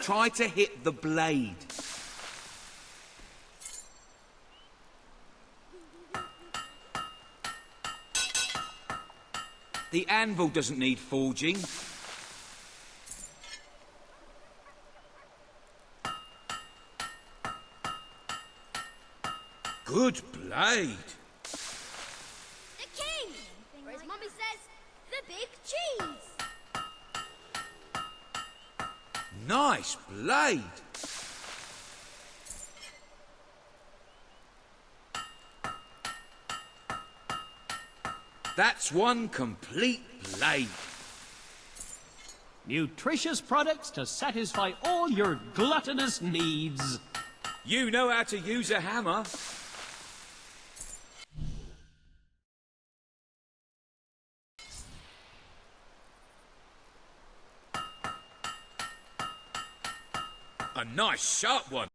Try to hit the blade. The anvil doesn't need forging. Good blade. The king! Or as Mummy says, the big cheese! Nice blade. That's one complete blade. Nutritious products to satisfy all your gluttonous needs. You know how to use a hammer. A nice sharp one.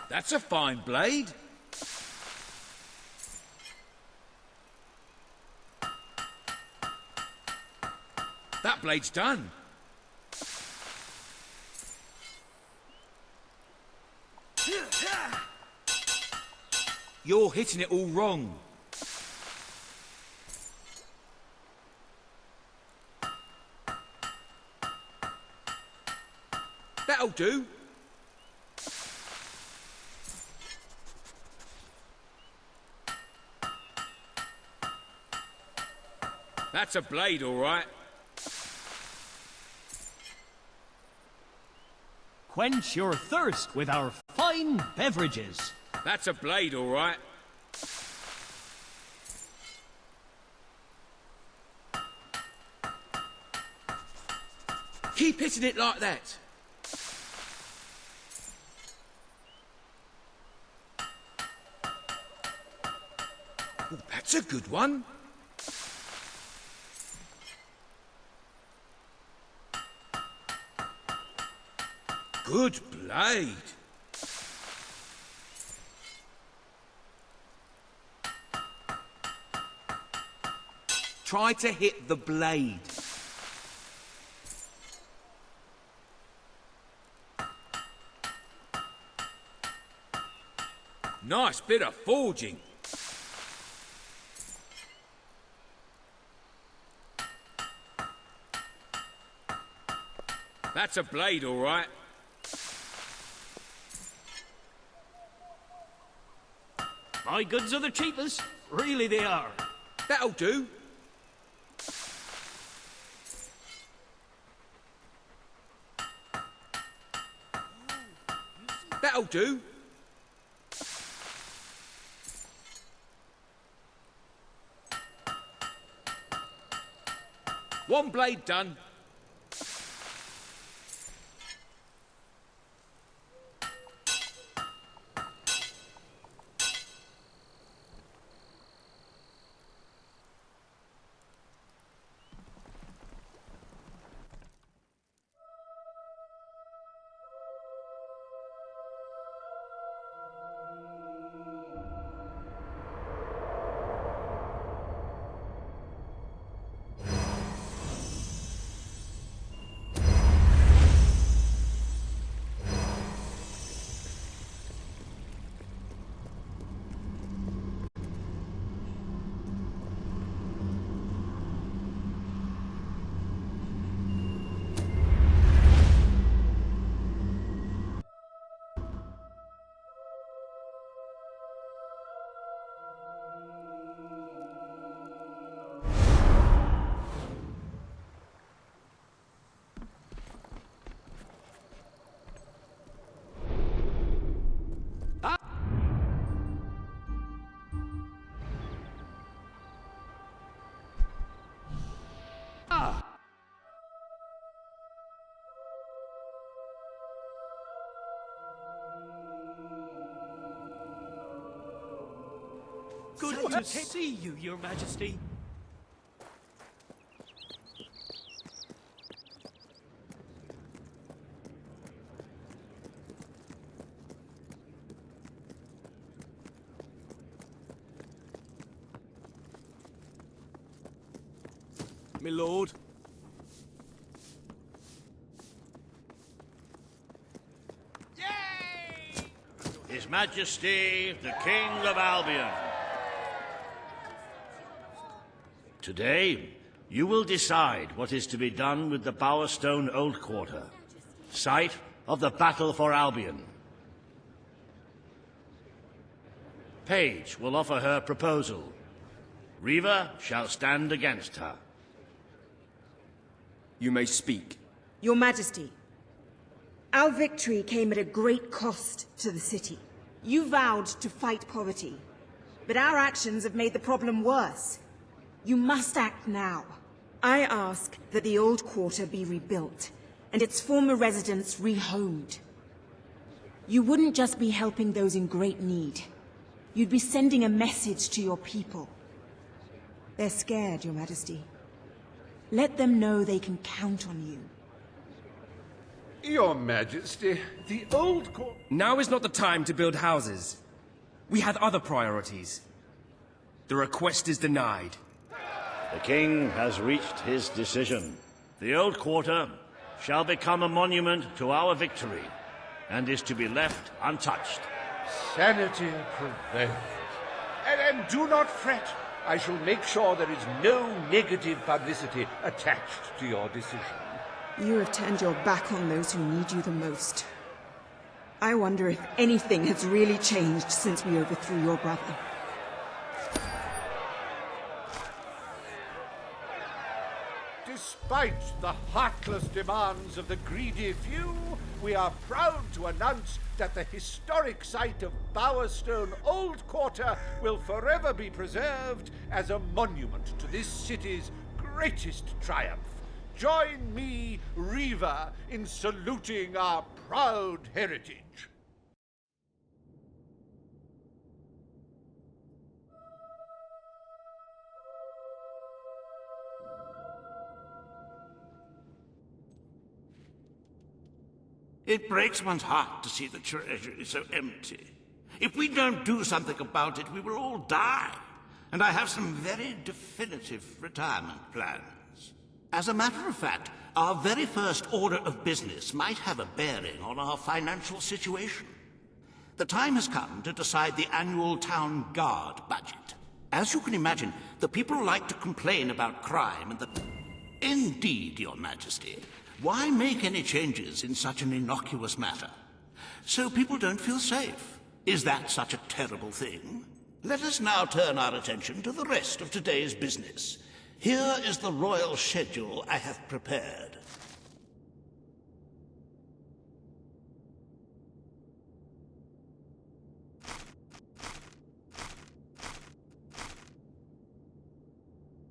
That's a fine blade. That blade's done. You're hitting it all wrong. That'll do. That's a blade, all right. Quench your thirst with our fine beverages. That's a blade, all right. Keep hitting it like that. Oh, that's a good one. Good blade. Try to hit the blade. Nice bit of forging. That's a blade, all right. My goods are the cheapest. Really they are. That'll do. That'll do. One blade done. Good to see you, Your Majesty. My lord. His Majesty, the King of Albion. Today, you will decide what is to be done with the Bowerstone Old Quarter, site of the battle for Albion. Paige will offer her proposal. Riva shall stand against her. You may speak. Your Majesty, our victory came at a great cost to the city. You vowed to fight poverty, but our actions have made the problem worse. You must act now. I ask that the old quarter be rebuilt, and its former residents rehomed. You wouldn't just be helping those in great need. You'd be sending a message to your people. They're scared, Your Majesty. Let them know they can count on you. Your Majesty, the old court... Now is not the time to build houses. We had other priorities. The request is denied. The king has reached his decision. The old quarter shall become a monument to our victory, and is to be left untouched. Sanity prevails. And do not fret. I shall make sure there is no negative publicity attached to your decision. You have turned your back on those who need you the most. I wonder if anything has really changed since we overthrew your brother. Despite the heartless demands of the greedy few, we are proud to announce that the historic site of Bowerstone Old Quarter will forever be preserved as a monument to this city's greatest triumph. Join me, Riva, in saluting our proud heritage. It breaks one's heart to see the treasury so empty. If we don't do something about it, we will all die. And I have some very definitive retirement plans. As a matter of fact, our very first order of business might have a bearing on our financial situation. The time has come to decide the annual town guard budget. As you can imagine, the people like to complain about crime and the... Indeed, Your Majesty. Why make any changes in such an innocuous matter? So people don't feel safe. Is that such a terrible thing? Let us now turn our attention to the rest of today's business. Here is the royal schedule I have prepared.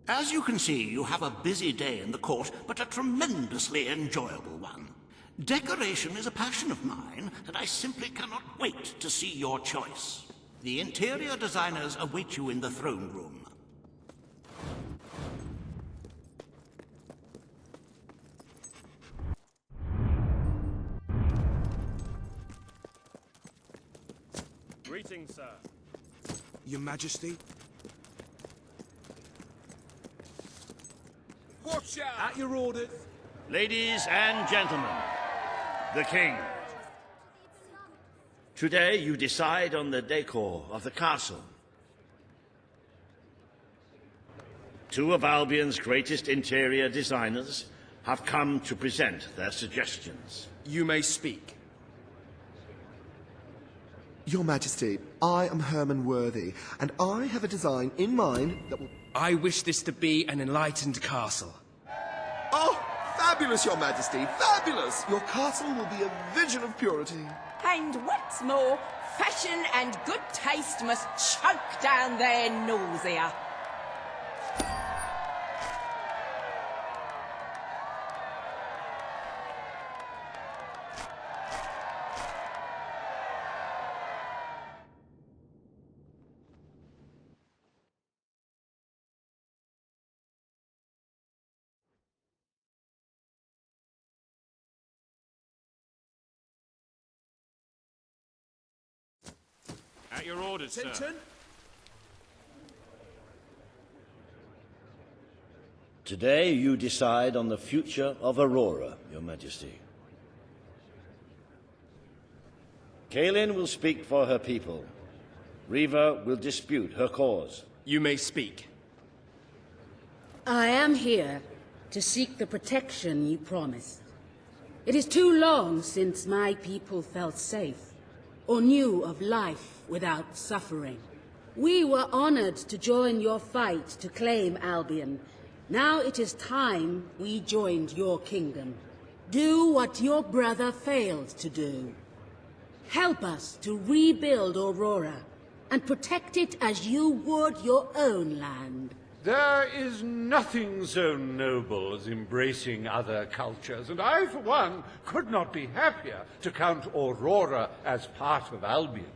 As you can see, you have a busy day in the court, but a tremendously enjoyable one. Decoration is a passion of mine, and I simply cannot wait to see your choice. The interior designers await you in the throne room. Greetings, sir. Your Majesty? Watch out! At your orders. Ladies and gentlemen, the king. Today you decide on the decor of the castle. Two of Albion's greatest interior designers have come to present their suggestions. You may speak. Your Majesty, I am Herman Worthy, and I have a design in mind that will... I wish this to be an enlightened castle. Oh, fabulous, Your Majesty, fabulous! Your castle will be a vision of purity. And what's more, fashion and good taste must choke down their nausea. At your orders, sir. Today you decide on the future of Aurora, Your Majesty. Kaelin will speak for her people. Riva will dispute her cause. You may speak. I am here to seek the protection you promised. It is too long since my people felt safe, or knew of life without suffering. We were honored to join your fight to claim Albion. Now it is time we joined your kingdom. Do what your brother failed to do. Help us to rebuild Aurora, and protect it as you would your own land. There is nothing so noble as embracing other cultures, and I, for one, could not be happier to count Aurora as part of Albion.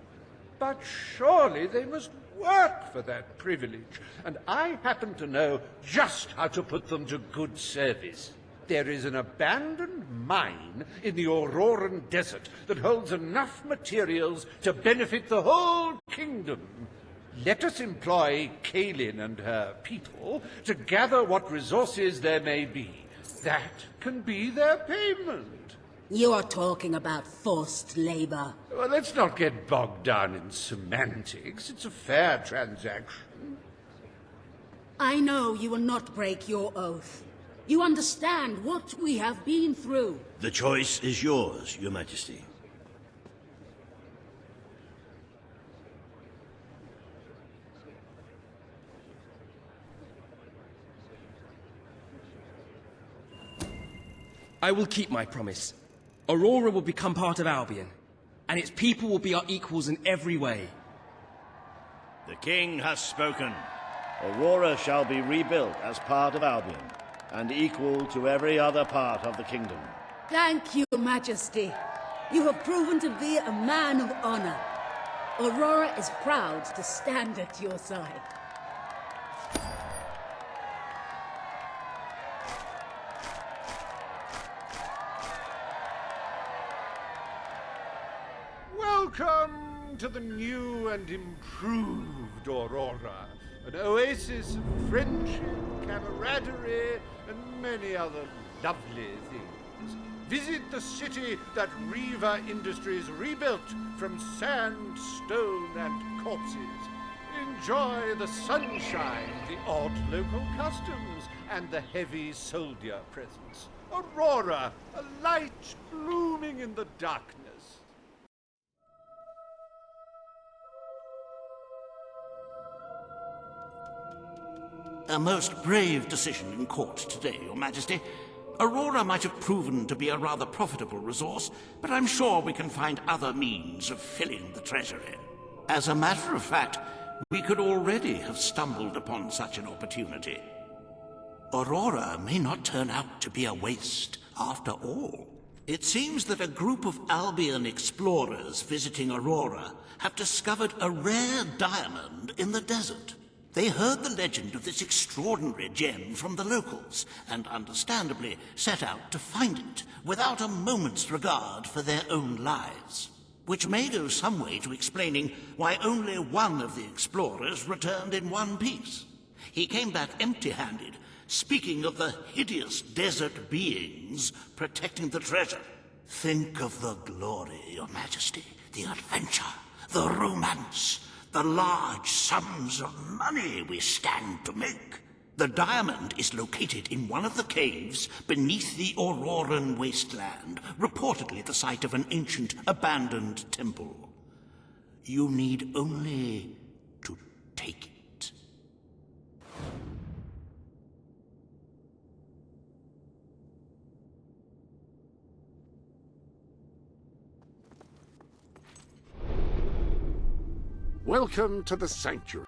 But surely they must work for that privilege, and I happen to know just how to put them to good service. There is an abandoned mine in the Auroran desert that holds enough materials to benefit the whole kingdom. Let us employ Kaelin and her people to gather what resources there may be. That can be their payment. You are talking about forced labor. Well, let's not get bogged down in semantics. It's a fair transaction. I know you will not break your oath. You understand what we have been through. The choice is yours, Your Majesty. I will keep my promise. Aurora will become part of Albion, and its people will be our equals in every way. The king has spoken. Aurora shall be rebuilt as part of Albion, and equal to every other part of the kingdom. Thank you, Majesty. You have proven to be a man of honor. Aurora is proud to stand at your side. Welcome to the new and improved Aurora, an oasis of friendship, camaraderie, and many other lovely things. Visit the city that Riva Industries rebuilt from sand, stone, and corpses. Enjoy the sunshine, the odd local customs, and the heavy soldier presence. Aurora, a light blooming in the darkness. A most brave decision in court today, Your Majesty. Aurora might have proven to be a rather profitable resource, but I'm sure we can find other means of filling the treasury. As a matter of fact, we could already have stumbled upon such an opportunity. Aurora may not turn out to be a waste after all. It seems that a group of Albion explorers visiting Aurora have discovered a rare diamond in the desert. They heard the legend of this extraordinary gem from the locals, and understandably set out to find it, without a moment's regard for their own lives. Which may go some way to explaining why only one of the explorers returned in one piece. He came back empty-handed, speaking of the hideous desert beings protecting the treasure. Think of the glory, Your Majesty, the adventure, the romance, the large sums of money we stand to make. The diamond is located in one of the caves beneath the Auroran wasteland, reportedly the site of an ancient, abandoned temple. You need only to take it. Welcome to the Sanctuary.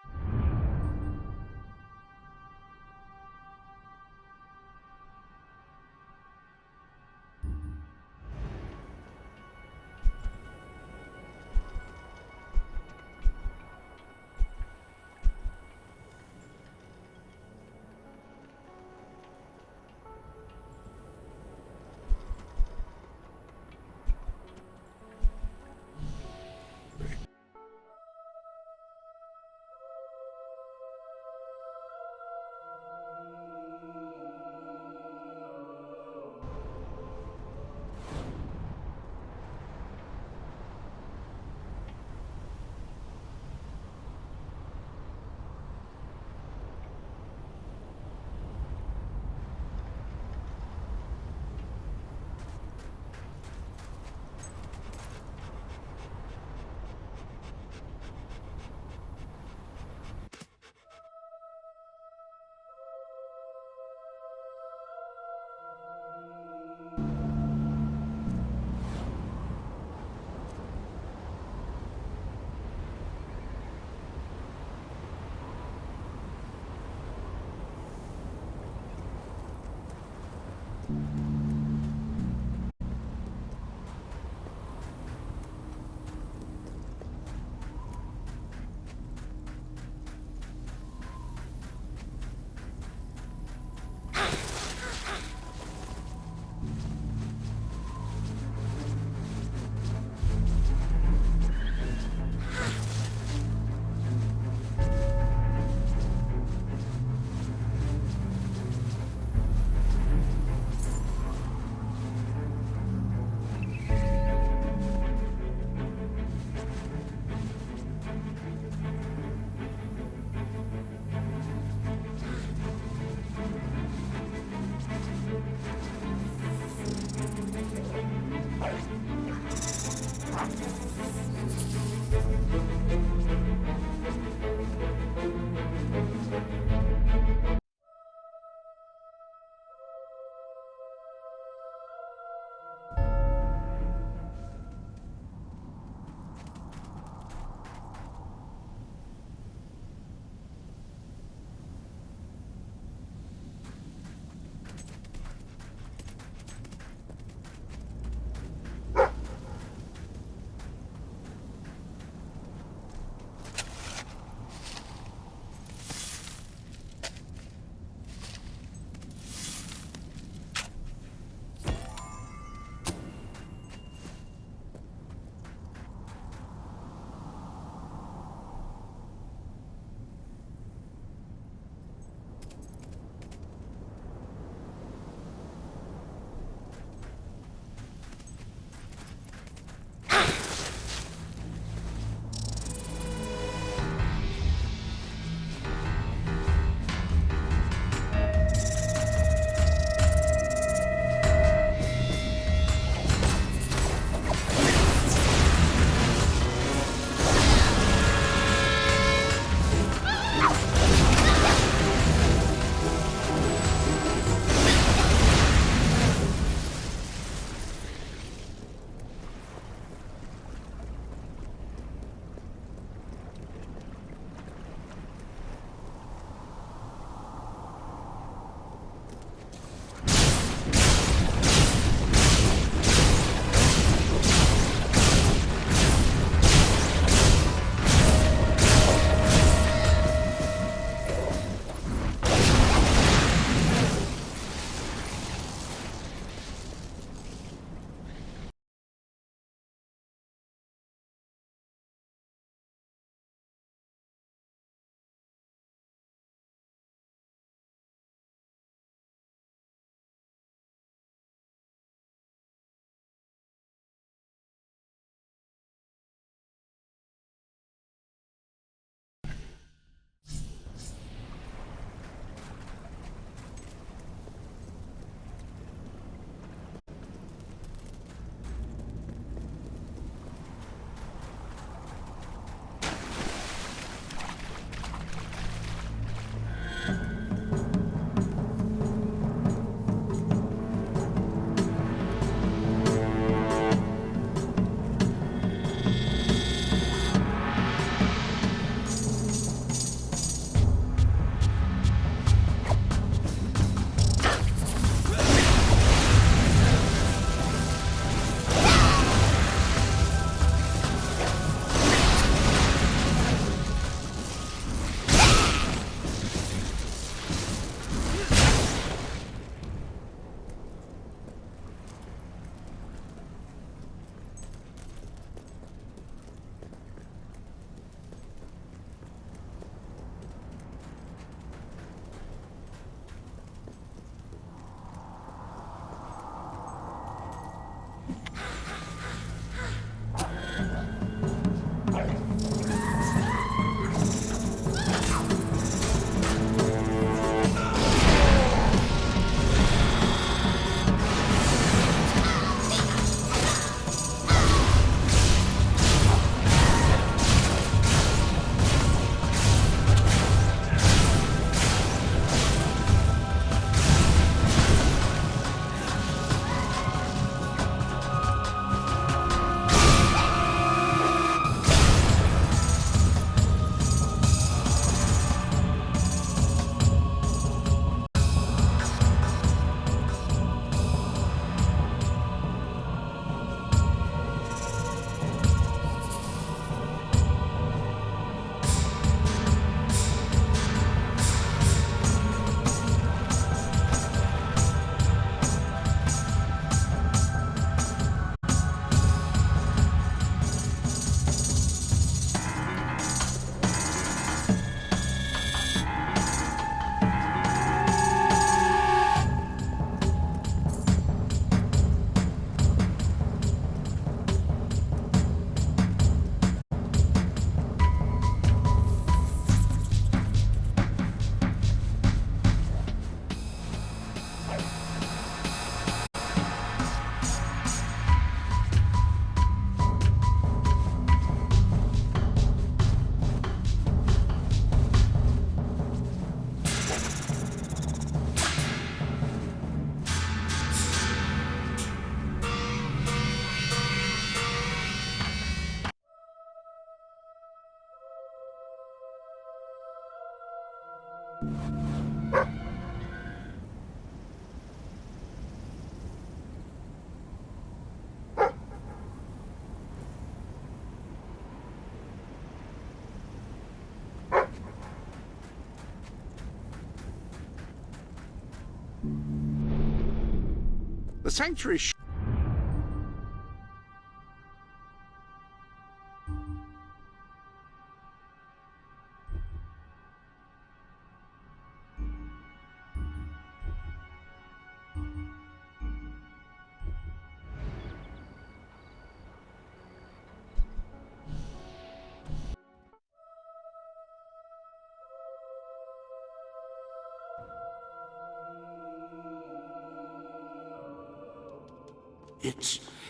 The sanctuary.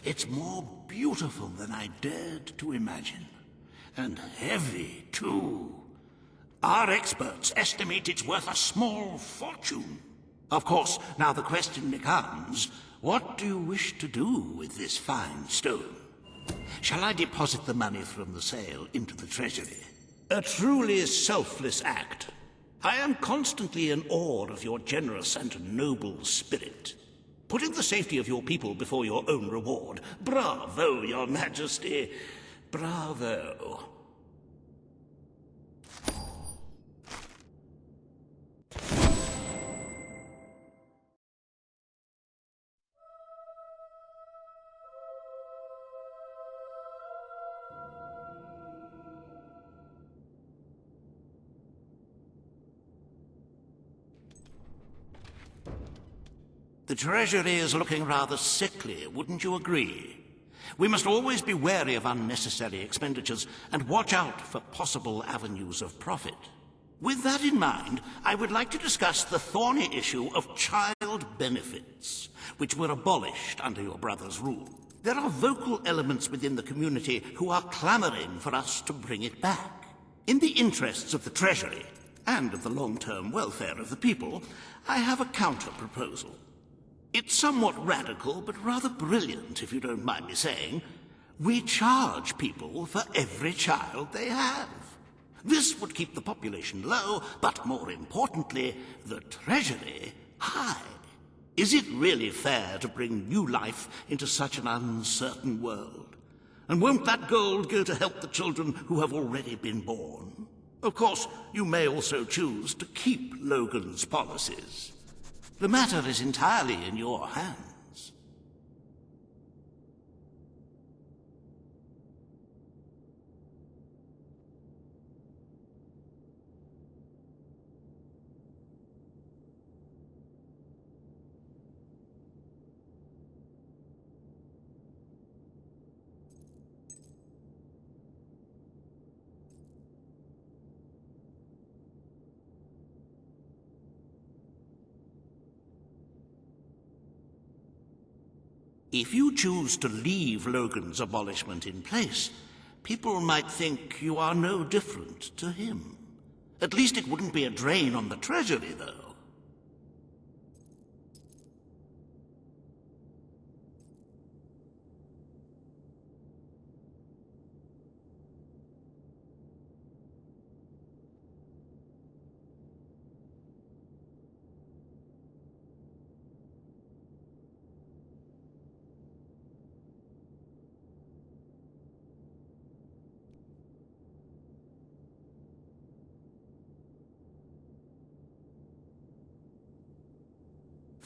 It's more beautiful than I dared to imagine. And heavy, too. Our experts estimate it's worth a small fortune. Of course, now the question becomes, what do you wish to do with this fine stone? Shall I deposit the money from the sale into the treasury? A truly selfless act. I am constantly in awe of your generous and noble spirit. Putting the safety of your people before your own reward. Bravo, Your Majesty. Bravo. The treasury is looking rather sickly, wouldn't you agree? We must always be wary of unnecessary expenditures and watch out for possible avenues of profit. With that in mind, I would like to discuss the thorny issue of child benefits, which were abolished under your brother's rule. There are vocal elements within the community who are clamoring for us to bring it back. In the interests of the treasury and of the long-term welfare of the people, I have a counter-proposal. It's somewhat radical, but rather brilliant, if you don't mind me saying. We charge people for every child they have. This would keep the population low, but more importantly, the treasury high. Is it really fair to bring new life into such an uncertain world? And won't that gold go to help the children who have already been born? Of course, you may also choose to keep Logan's policies. The matter is entirely in your hands. If you choose to leave Logan's abolishment in place, people might think you are no different to him. At least it wouldn't be a drain on the treasury, though.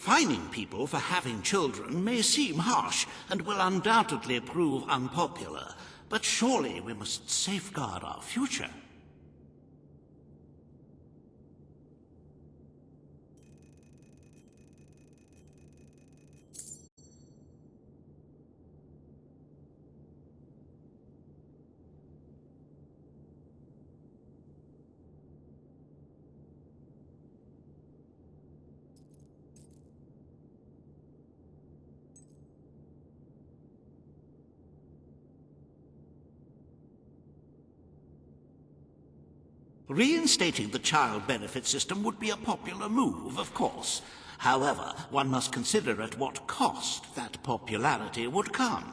Fining people for having children may seem harsh and will undoubtedly prove unpopular, but surely we must safeguard our future. Reinstating the child benefit system would be a popular move, of course. However, one must consider at what cost that popularity would come.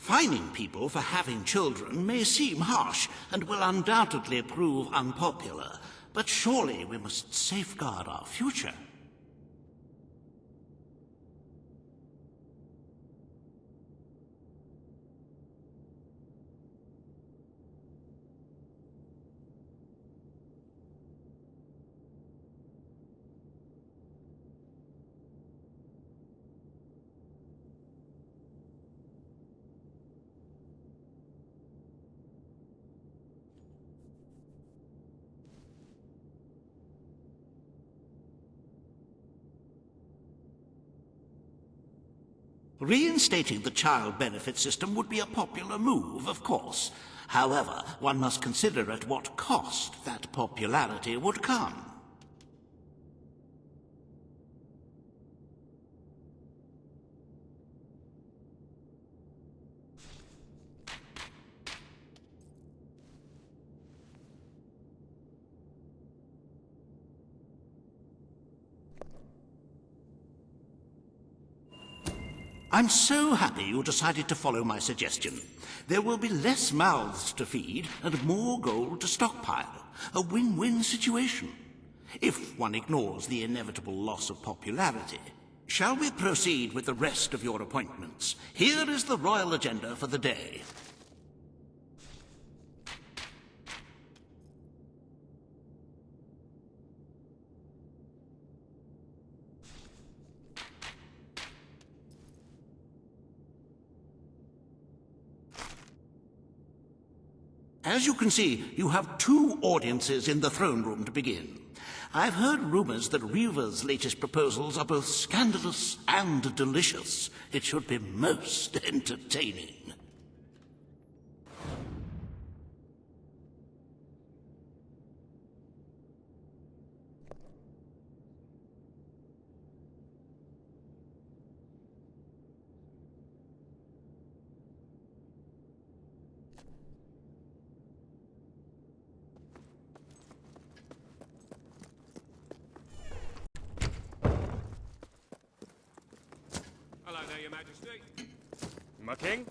Fining people for having children may seem harsh and will undoubtedly prove unpopular, but surely we must safeguard our future. Reinstating the child benefit system would be a popular move, of course. However, one must consider at what cost that popularity would come. I'm so happy you decided to follow my suggestion. There will be less mouths to feed and more gold to stockpile. A win-win situation. If one ignores the inevitable loss of popularity. Shall we proceed with the rest of your appointments? Here is the royal agenda for the day. As you can see, you have 2 audiences in the throne room to begin. I've heard rumors that Reaver's latest proposals are both scandalous and delicious. It should be most entertaining. Hello there, Your Majesty. My king?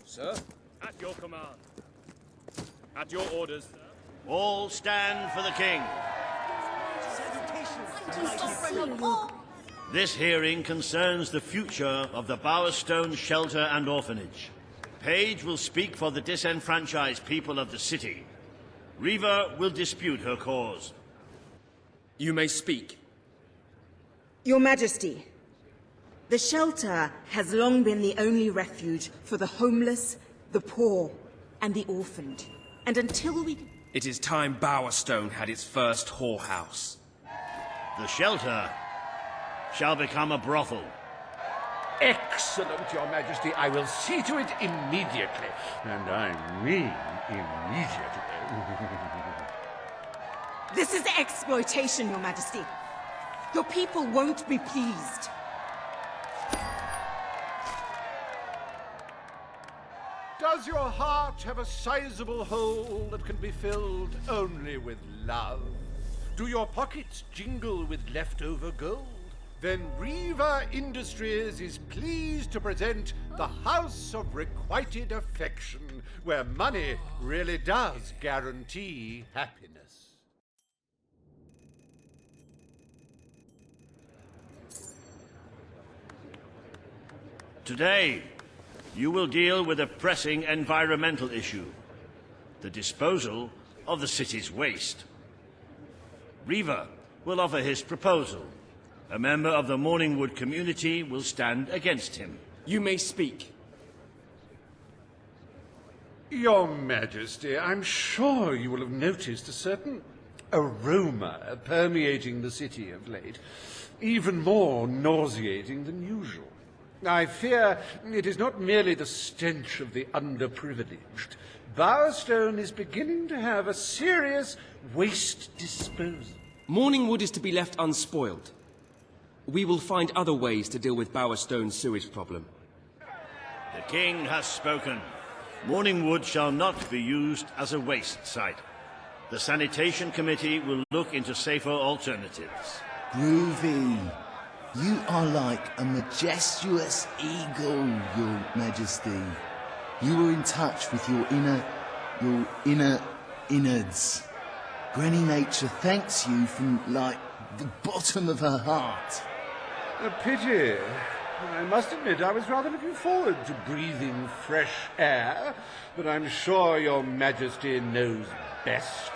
Sir? At your command. At your orders, sir. All stand for the king. This hearing concerns the future of the Bowerstone Shelter and Orphanage. Page will speak for the disenfranchised people of the city. Reaver will dispute her cause. You may speak. Your Majesty, the shelter has long been the only refuge for the homeless, the poor, and the orphaned. And until we... It is time Bowerstone had its first whorehouse. The shelter shall become a brothel. Excellent, Your Majesty. I will see to it immediately. And I mean immediately. This is exploitation, Your Majesty. Your people won't be pleased. Does your heart have a sizable hole that can be filled only with love? Do your pockets jingle with leftover gold? Then Reaver Industries is pleased to present the House of Requited Affection, where money really does guarantee happiness. Today, you will deal with a pressing environmental issue. The disposal of the city's waste. Reaver will offer his proposal. A member of the Morningwood community will stand against him. You may speak. Your Majesty, I'm sure you will have noticed a certain aroma permeating the city of late, even more nauseating than usual. I fear it is not merely the stench of the underprivileged. Bowerstone is beginning to have a serious waste disposal. Morningwood is to be left unspoiled. We will find other ways to deal with Bowerstone's sewage problem. The king has spoken. Morningwood shall not be used as a waste site. The sanitation committee will look into safer alternatives. Groovy. You are like a majestuous eagle, Your Majesty. You are in touch with your inner innards. Granny Nature thanks you from, like, the bottom of her heart. A pity. I must admit I was rather looking forward to breathing fresh air, but I'm sure Your Majesty knows best.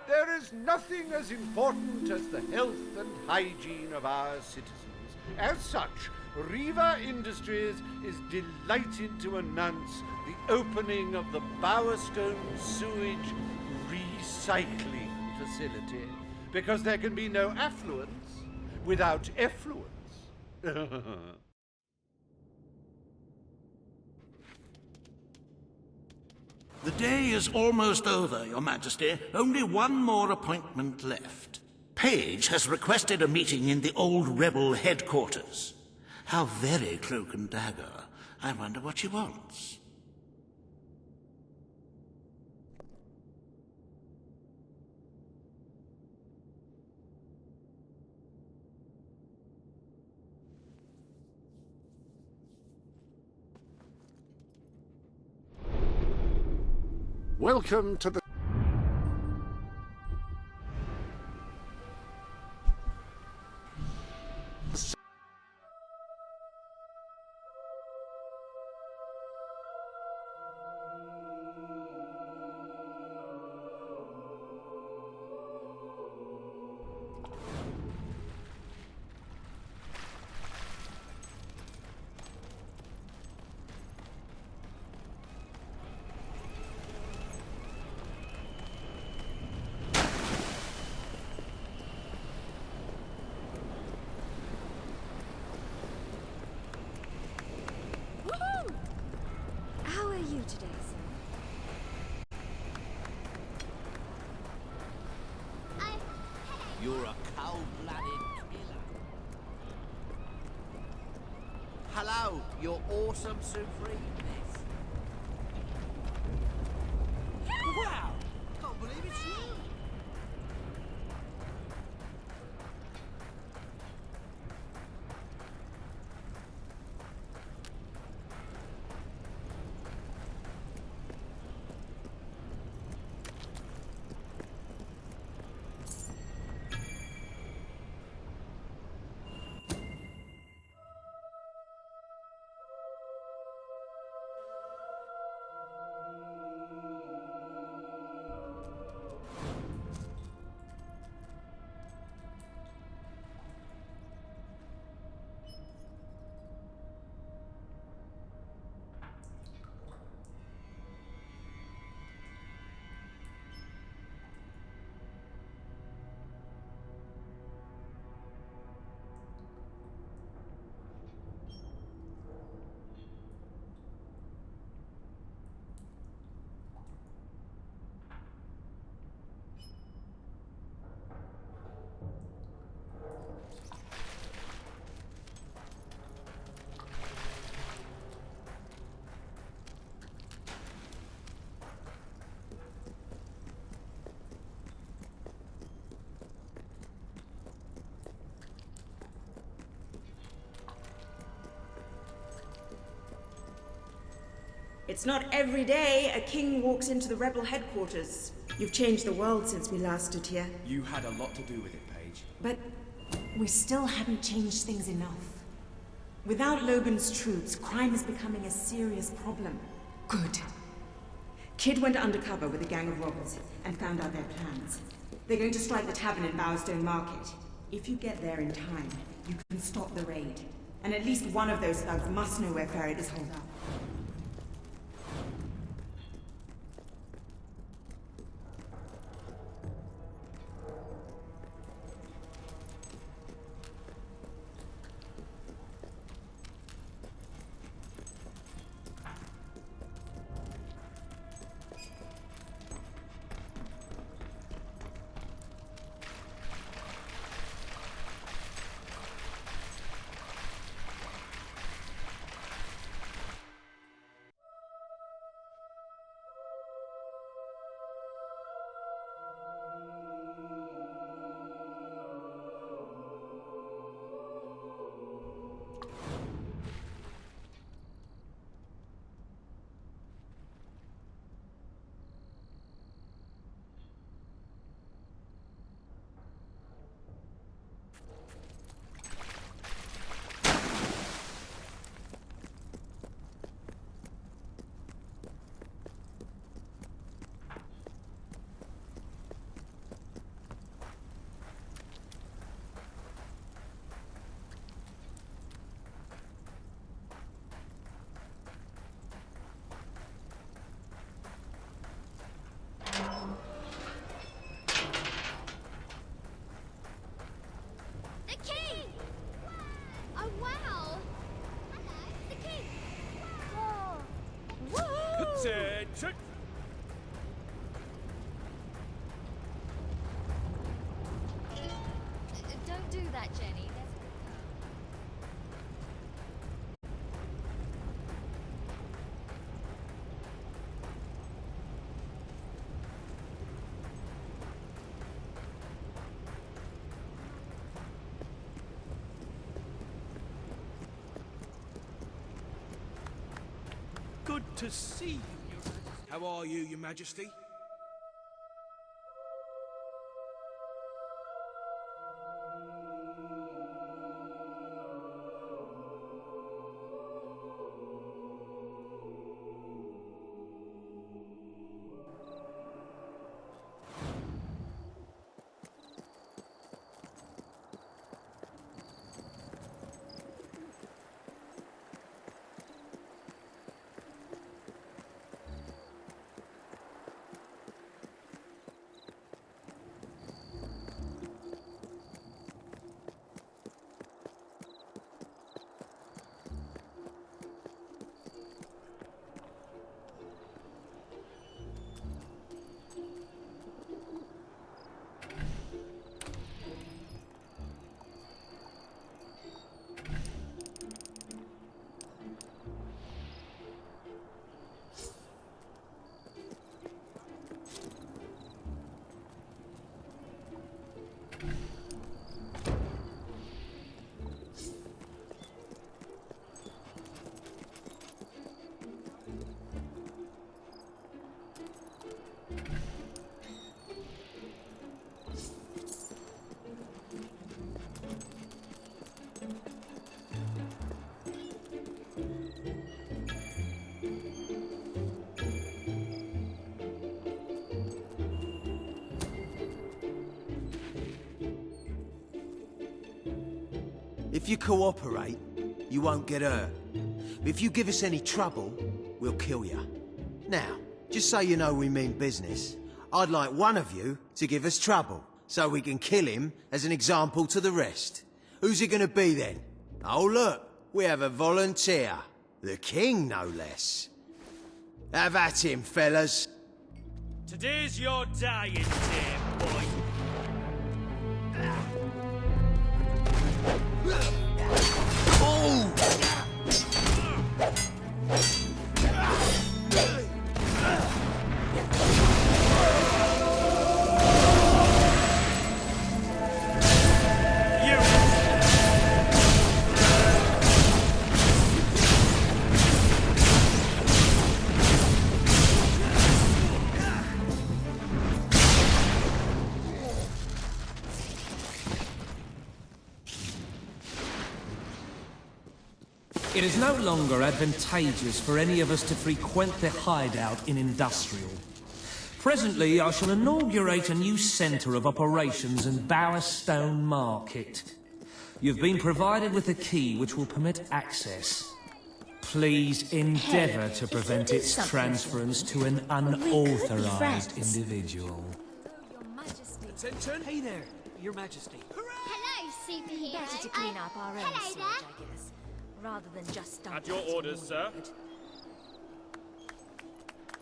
There is nothing as important as the health and hygiene of our citizens. As such, Riva Industries is delighted to announce the opening of the Bowerstone Sewage Recycling Facility, because there can be no affluence without effluence. The day is almost over, Your Majesty. Only one more appointment left. Page has requested a meeting in the old rebel headquarters. How very cloak and dagger. I wonder what she wants. Welcome to the... How are you today, sir? You're a cold-blooded killer. Hello, your awesome supremeness. Wow! Can't believe it's you! It's not every day a king walks into the rebel headquarters. You've changed the world since we last stood here. You had a lot to do with it, Paige. But we still haven't changed things enough. Without Logan's troops, crime is becoming a serious problem. Good. Kid went undercover with a gang of robbers and found out their plans. They're going to strike the tavern in Bowerstone Market. If you get there in time, you can stop the raid. And at least one of those thugs must know where Ferret is holed up. Attention! Don't do that, Jenny. That's good to see you. How are you, Your Majesty? If you cooperate, you won't get hurt. But if you give us any trouble, we'll kill you. Now, just so you know we mean business, I'd like one of you to give us trouble, so we can kill him as an example to the rest. Who's it gonna be then? Oh look, we have a volunteer. The king, no less. Have at him, fellas. Today's your dying day, boy. Oh! It is no longer advantageous for any of us to frequent the hideout in Industrial. Presently, I shall inaugurate a new centre of operations in Bowerstone Market. You've been provided with a key which will permit access. Please endeavour to prevent its transference to an unauthorised individual. Attention! Hey there, Your Majesty. Hello, superhero. Better to clean up our own hello sewage, there. I guess, rather than just dump At your it orders, in sir. the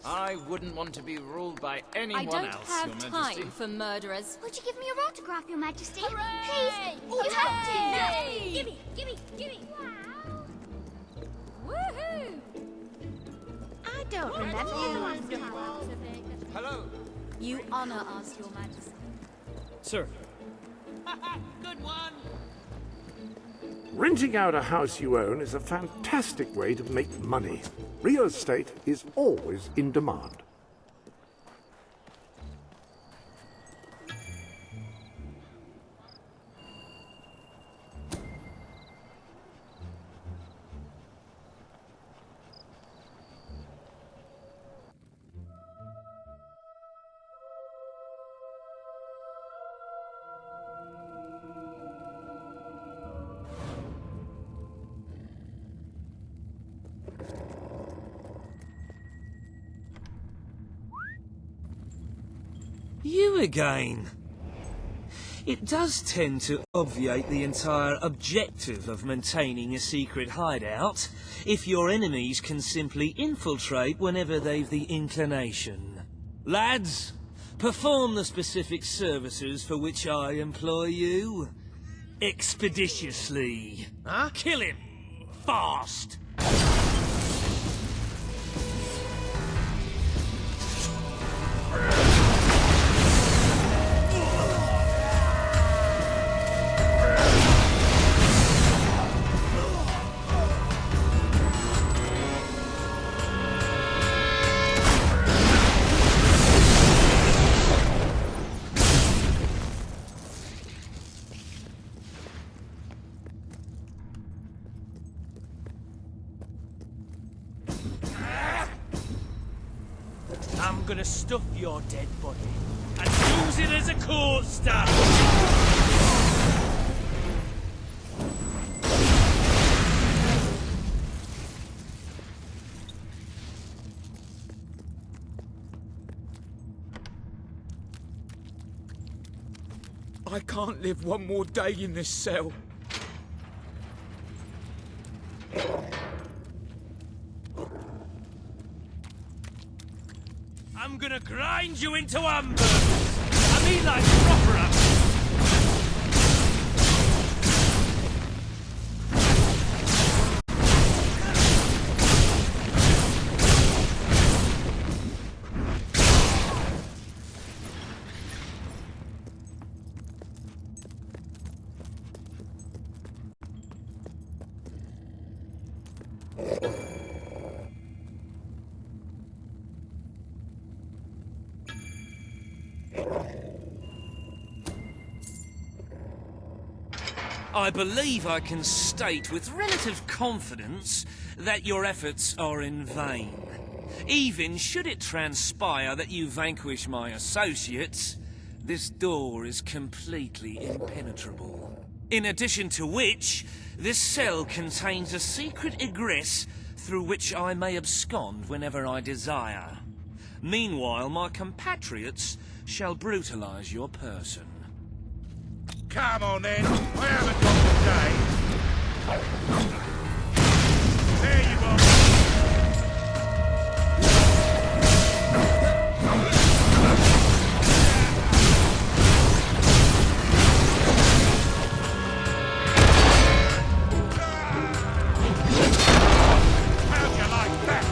I wouldn't want to be ruled by anyone I don't else, have Your Majesty. time for murderers. Would you give me your autograph, Your Majesty? Hooray! Please, you have to. Hooray! Gimme, gimme, gimme. Wow. Woohoo! I don't remember. Hello. You honor us, Your Majesty. Sir. Good one. Renting out a house you own is a fantastic way to make money. Real estate is always in demand. You again. It does tend to obviate the entire objective of maintaining a secret hideout if your enemies can simply infiltrate whenever they've the inclination. Lads, perform the specific services for which I employ you. Expeditiously. Huh? Kill him. Fast. I'm gonna stuff your dead body and use it as a coaster. I can't live one more day in this cell. I'm gonna grind you into hamburgers. I mean like proper hamburgers. I believe I can state with relative confidence that your efforts are in vain. Even should it transpire that you vanquish my associates, this door is completely impenetrable. In addition to which, this cell contains a secret egress through which I may abscond whenever I desire. Meanwhile, my compatriots shall brutalize your person. Come on then, I haven't got the day. There you are. How'd you like that?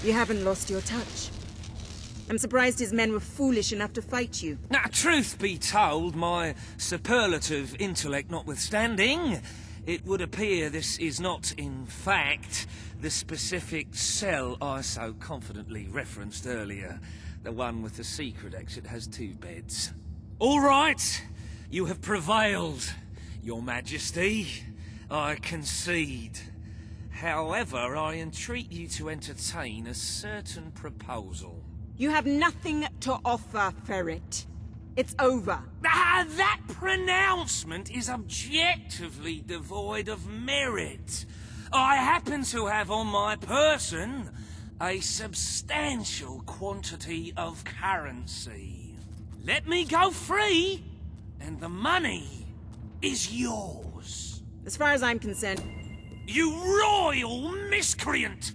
You haven't lost your touch. I'm surprised his men were foolish enough to fight you. Now, truth be told, my superlative intellect notwithstanding, it would appear this is not, in fact, the specific cell I so confidently referenced earlier. The one with the secret exit has 2 beds. All right, you have prevailed, Your Majesty. I concede. However, I entreat you to entertain a certain proposal. You have nothing to offer, Ferret. It's over. Ah, that pronouncement is objectively devoid of merit. I happen to have on my person a substantial quantity of currency. Let me go free, and the money is yours. As far as I'm concerned... You royal miscreant!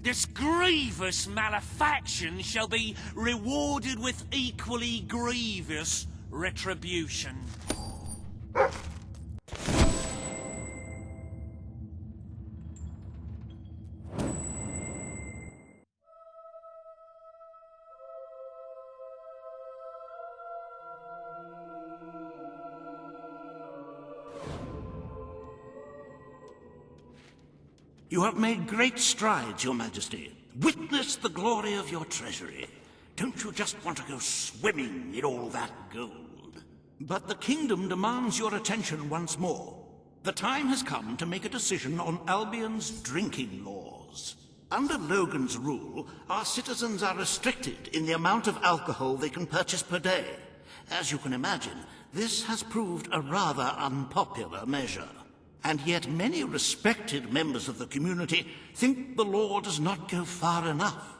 This grievous malefaction shall be rewarded with equally grievous retribution. You have made great strides, Your Majesty. Witness the glory of your treasury. Don't you just want to go swimming in all that gold? But the kingdom demands your attention once more. The time has come to make a decision on Albion's drinking laws. Under Logan's rule, our citizens are restricted in the amount of alcohol they can purchase per day. As you can imagine, this has proved a rather unpopular measure. And yet many respected members of the community think the law does not go far enough.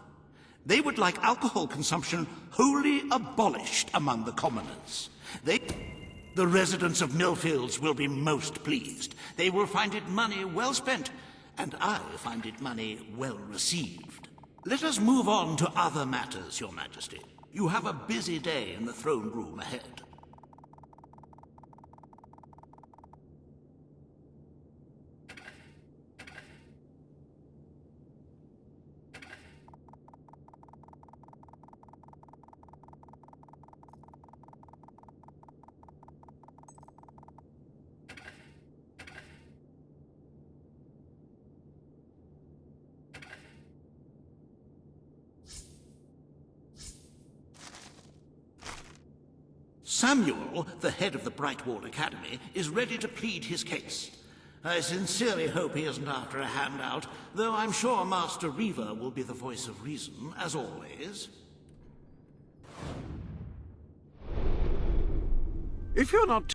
They would like alcohol consumption wholly abolished among the commoners. The residents of Millfields will be most pleased. They will find it money well spent, and I find it money well received. Let us move on to other matters, Your Majesty. You have a busy day in the throne room ahead. Samuel, the head of the Brightwall Academy, is ready to plead his case. I sincerely hope he isn't after a handout, though I'm sure Master Reaver will be the voice of reason, as always. If you're not...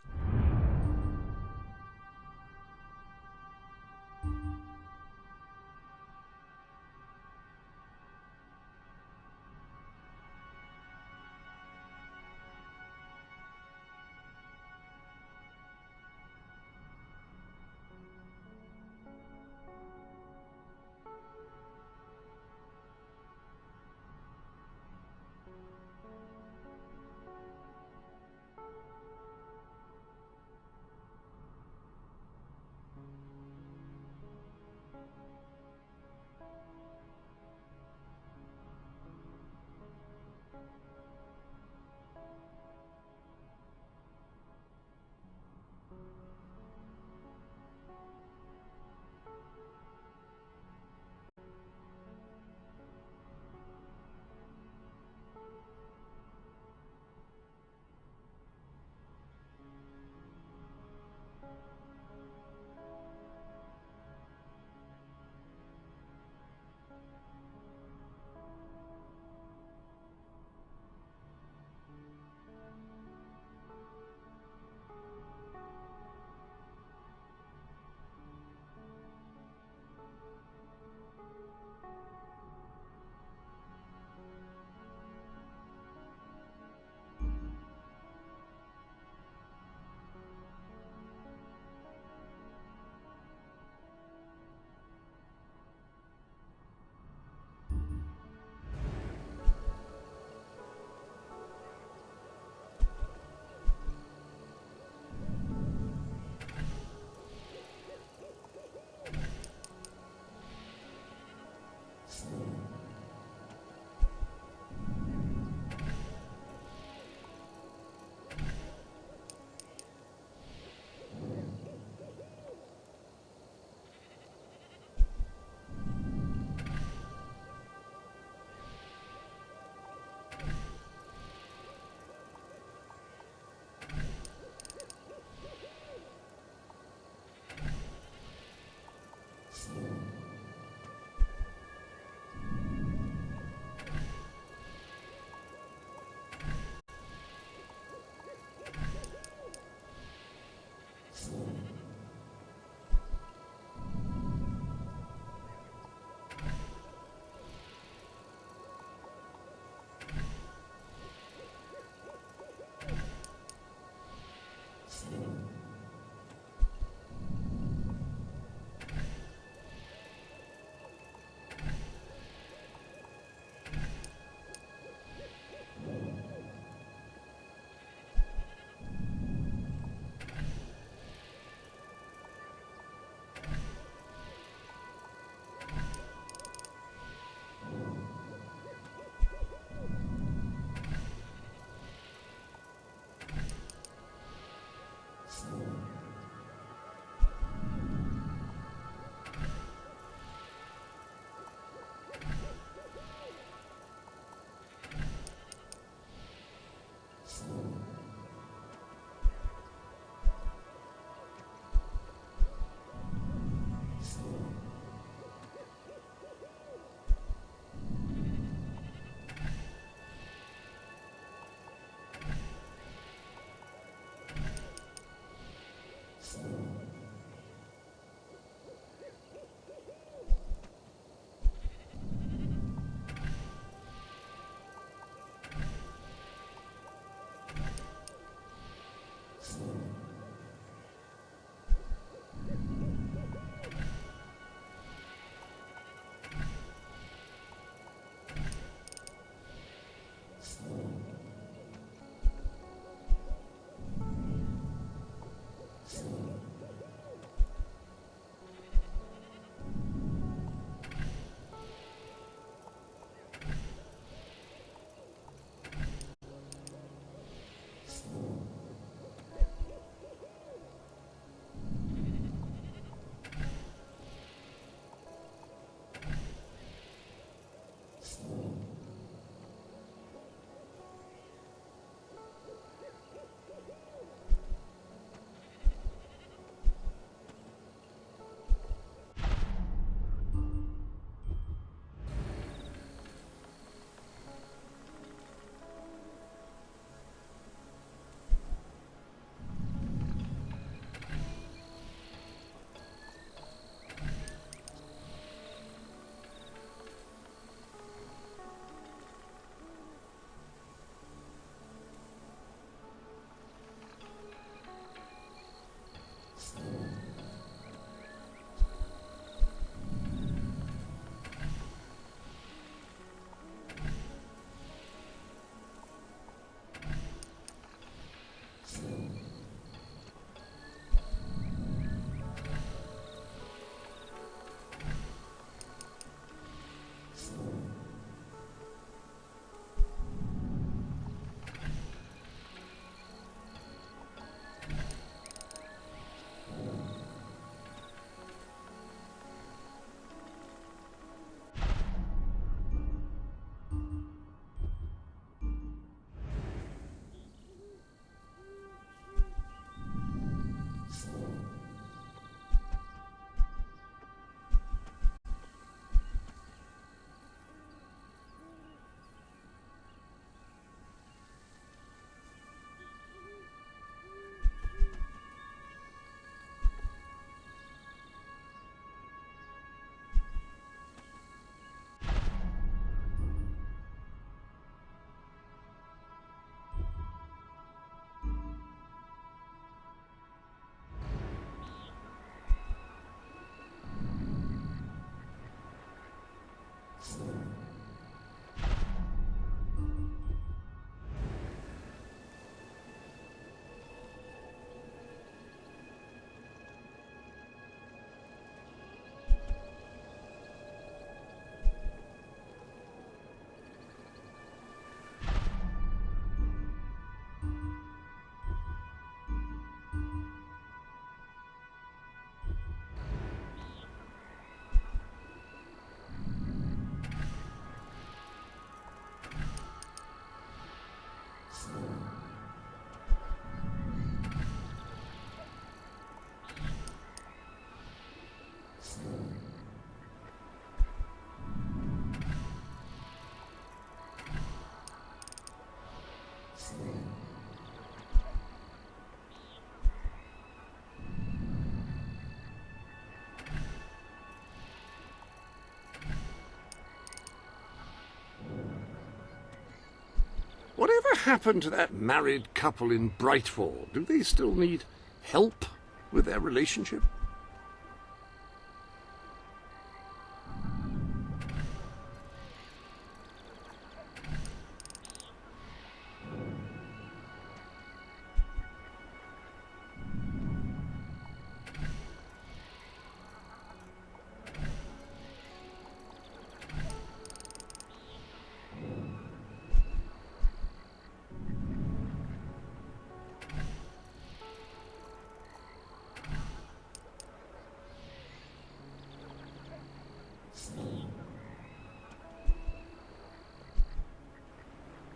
Whatever happened to that married couple in Brightfall? Do they still need help with their relationship?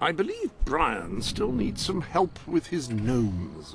I believe Brian still needs some help with his gnomes.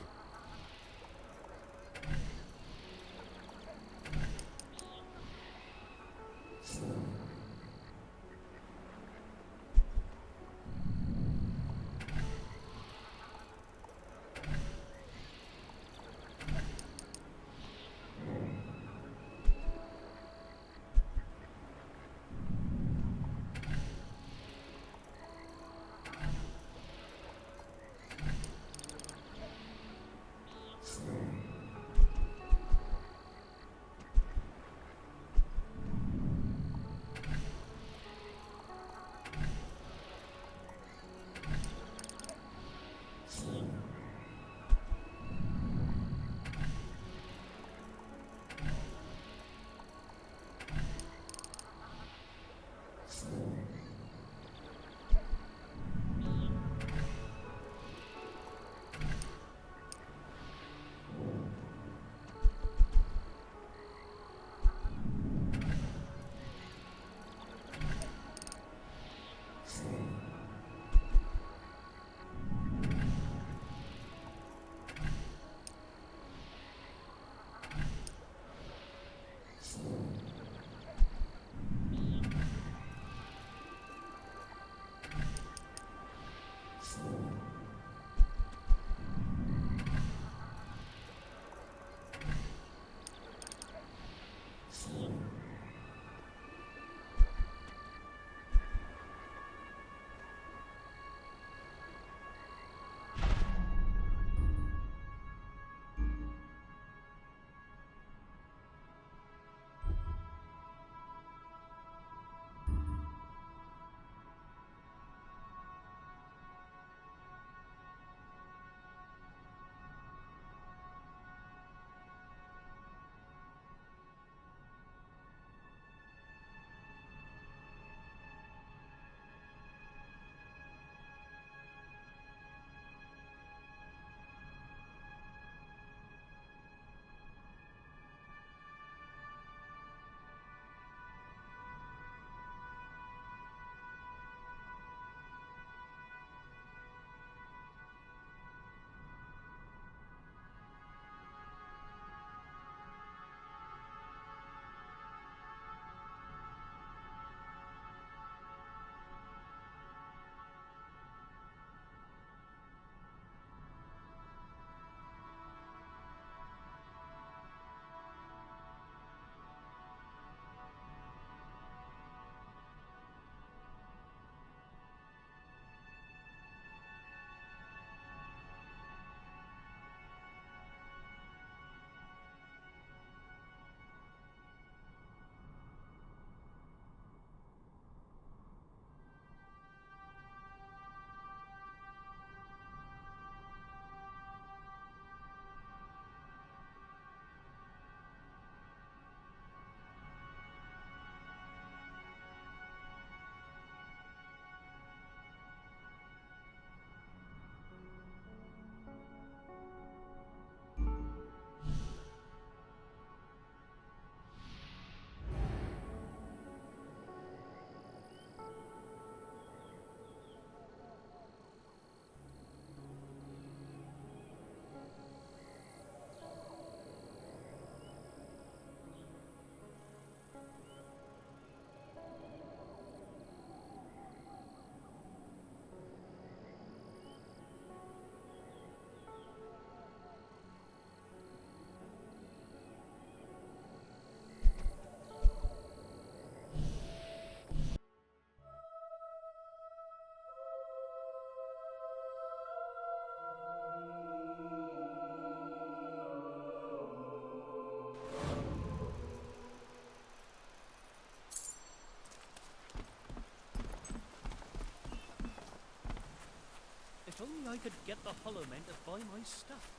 could get the Hollow Men to buy my stuff.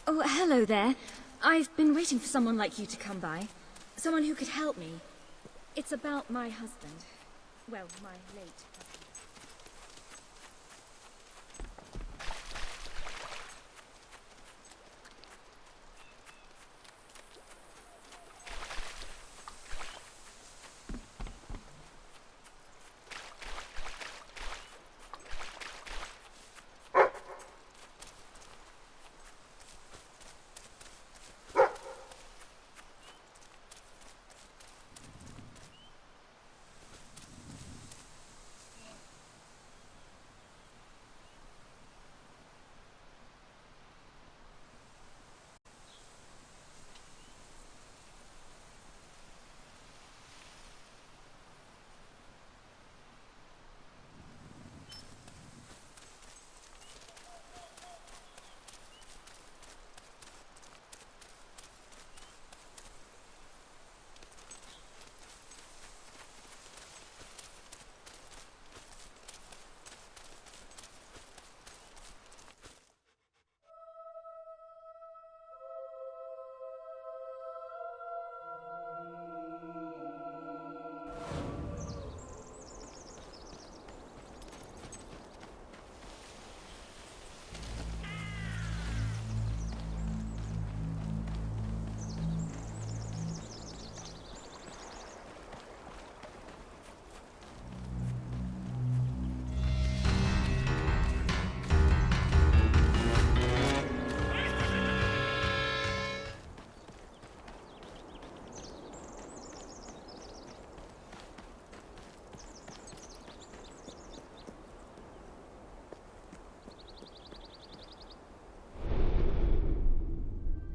Oh, hello there. I've been waiting for someone like you to come by. Someone who could help me. It's about my husband. Well, my late husband.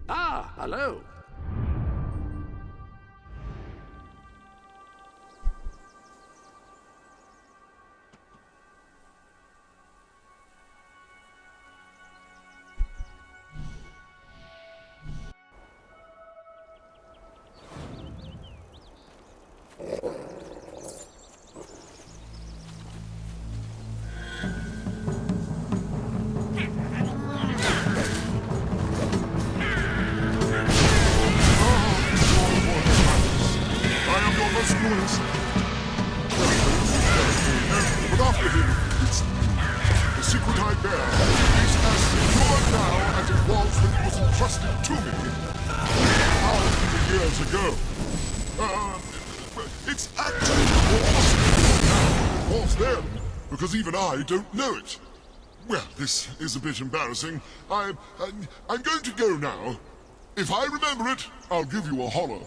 Ah, hello. But after him, it's the secret I bear is as secure now as it was when it was entrusted to me thousands of years ago. It's actually impossible now. It was then, because even I don't know it. Well, this is a bit embarrassing. I'm going to go now. If I remember it, I'll give you a holler.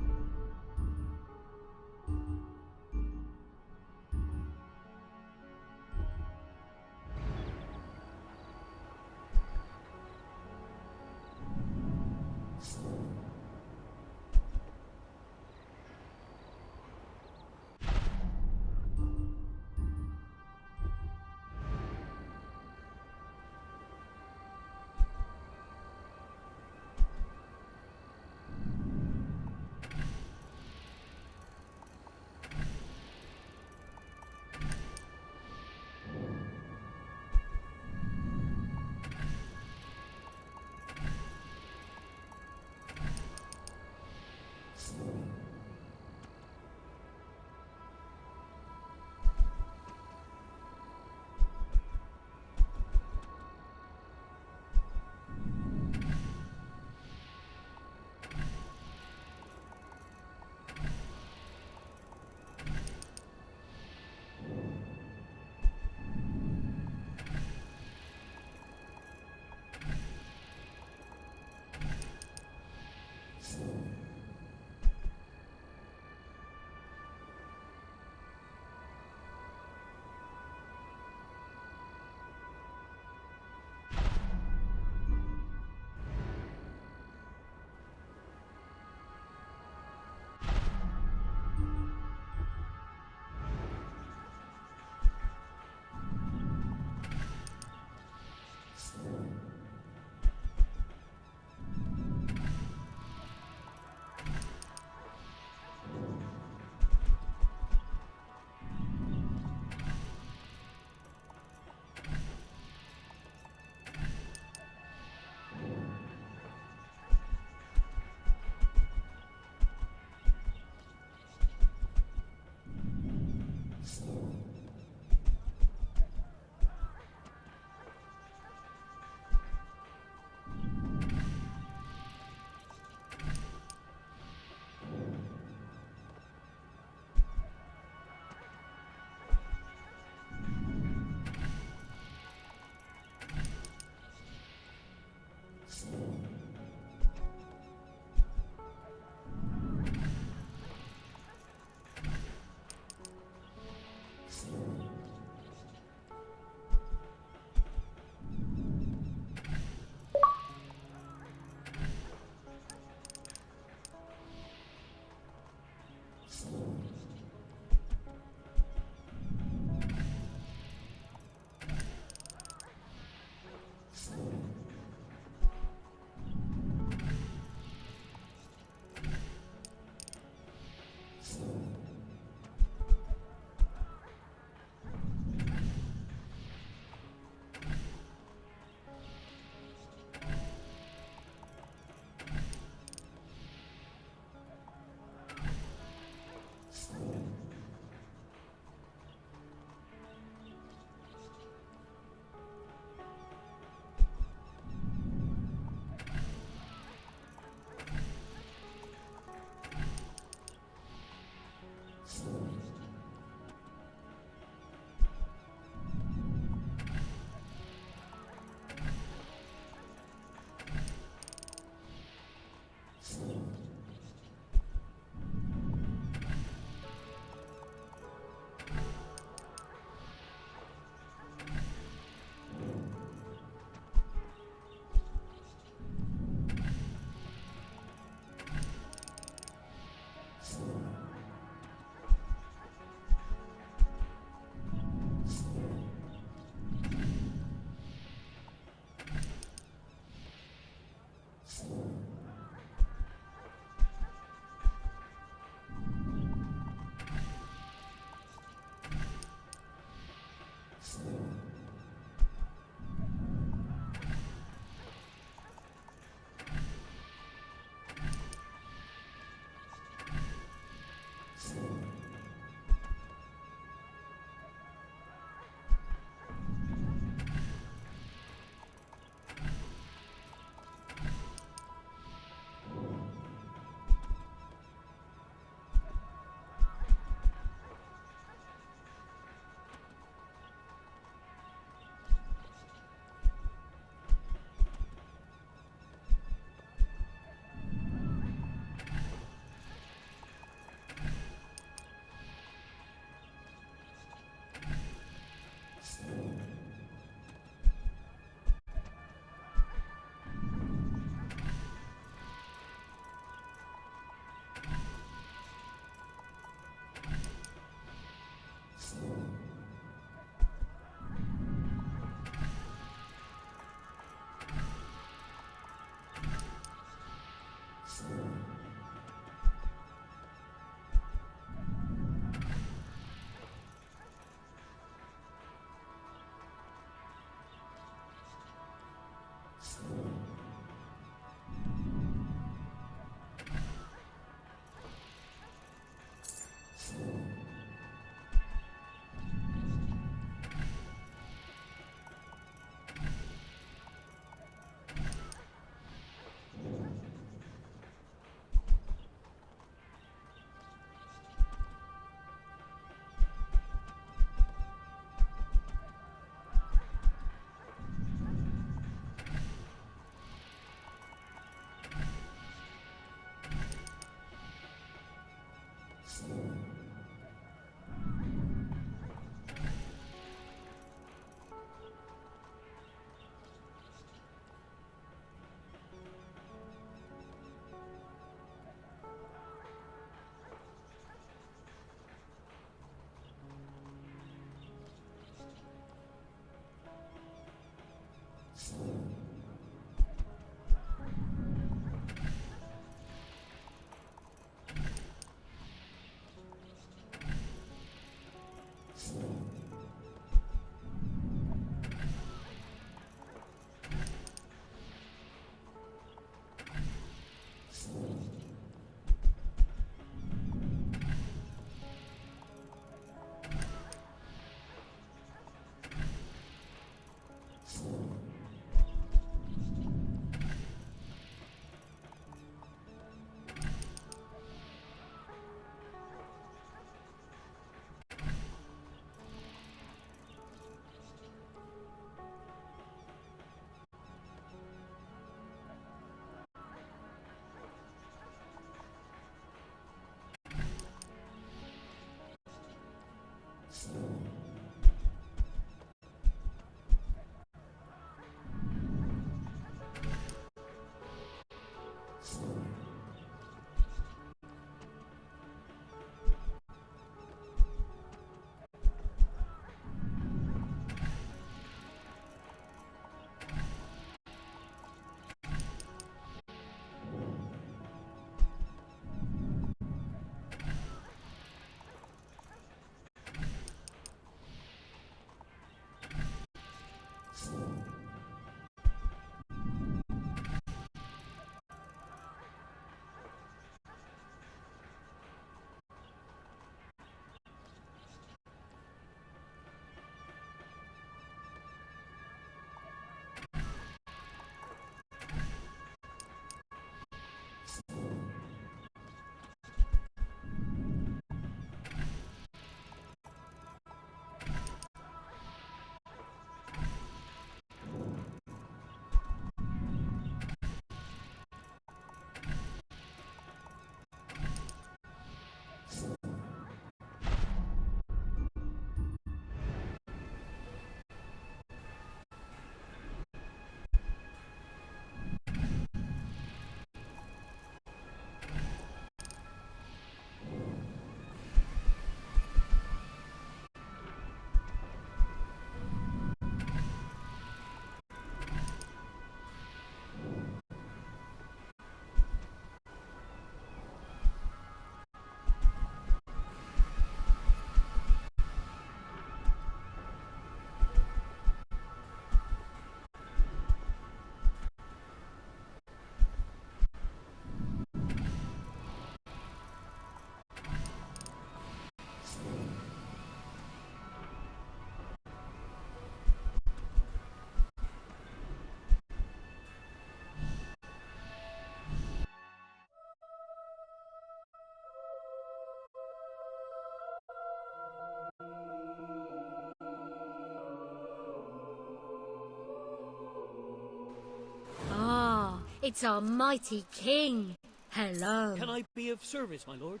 It's our mighty king. Hello. Can I be of service, my lord?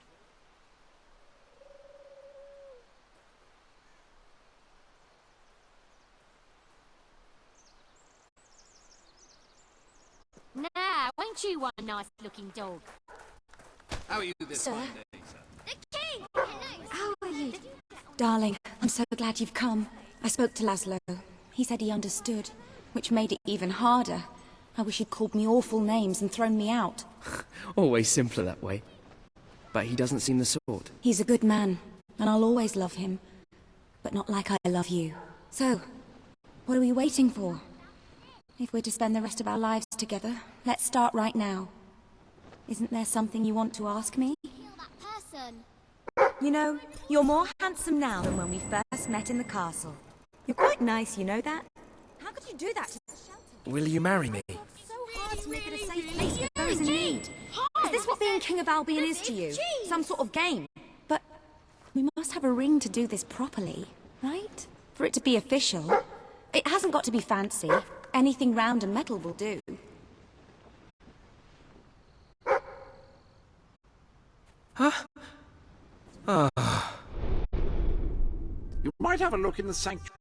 Now, ain't you one nice-looking dog? How are you this Sir? fine day, sir? The king! How are you? Darling, I'm so glad you've come. I spoke to Laszlo. He said he understood, which made it even harder. I wish he'd called me awful names and thrown me out. Always simpler that way. But he doesn't seem the sort. He's a good man, and I'll always love him. But not like I love you. So, what are we waiting for? If we're to spend the rest of our lives together, let's start right now. Isn't there something you want to ask me? Kill that person. You know, you're more handsome now than when we first met in the castle. You're quite nice, you know that? How could you do that to the shelter? Will you marry me? So hard to make it a safe place for those in need. Is this what being King of Albion is to you? Some sort of game? But we must have a ring to do this properly, right? For it to be official. It hasn't got to be fancy. Anything round and metal will do. Huh? You might have a look in the sanctuary.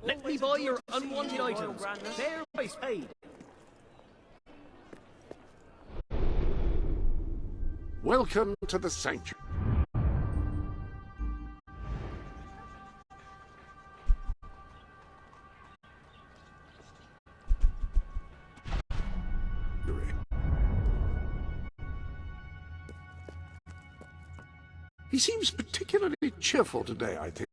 Let me buy your unwanted items. Fair price paid. Welcome to the sanctuary. He seems particularly cheerful today, I think.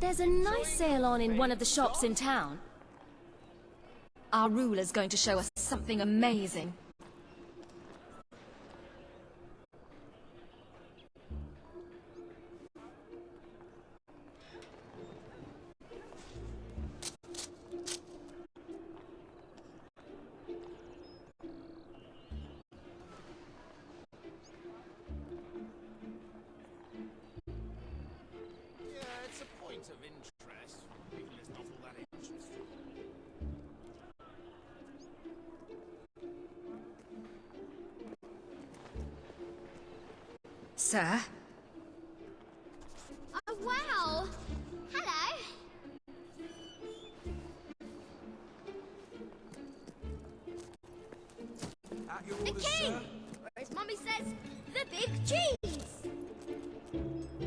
There's a nice sale on in one of the shops in town. Our ruler's going to show us something amazing. It's a point of interest, even if it's not all that interesting. Sir? Oh, wow! Hello! The king! Or as Mummy says, the big cheese!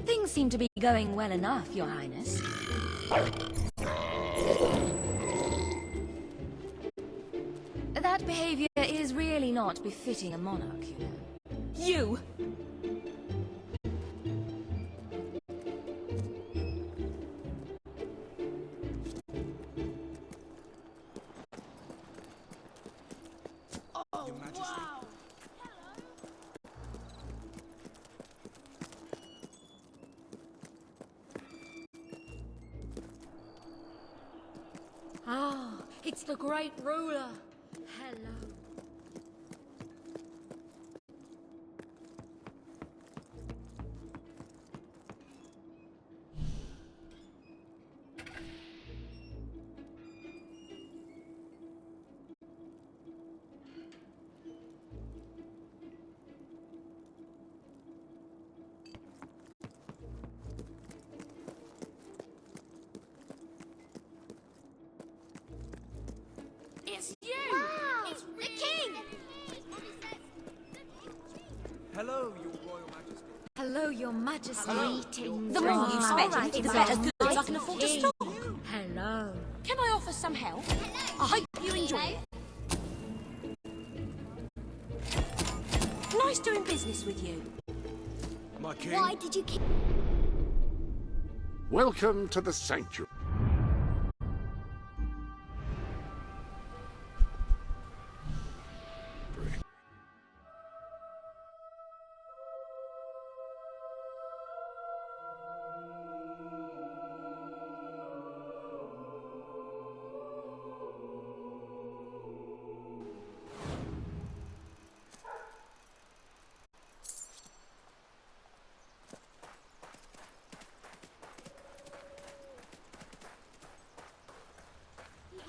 Things seem to be going well enough, Your Highness. That behavior is really not befitting a monarch, you know. You! Your Majesty. Wow. Ah, it's the great ruler. Hello. It's you! Wow! It's the king! Hello, Your Royal Majesty. Hello, Your Majesty. Greetings. The more you spend, Alright, the it's better about goods I can afford to store. Hello. Can I offer some help? I hope you enjoy it. Nice doing business with you. My king. Why did you keep... Welcome to the sanctuary.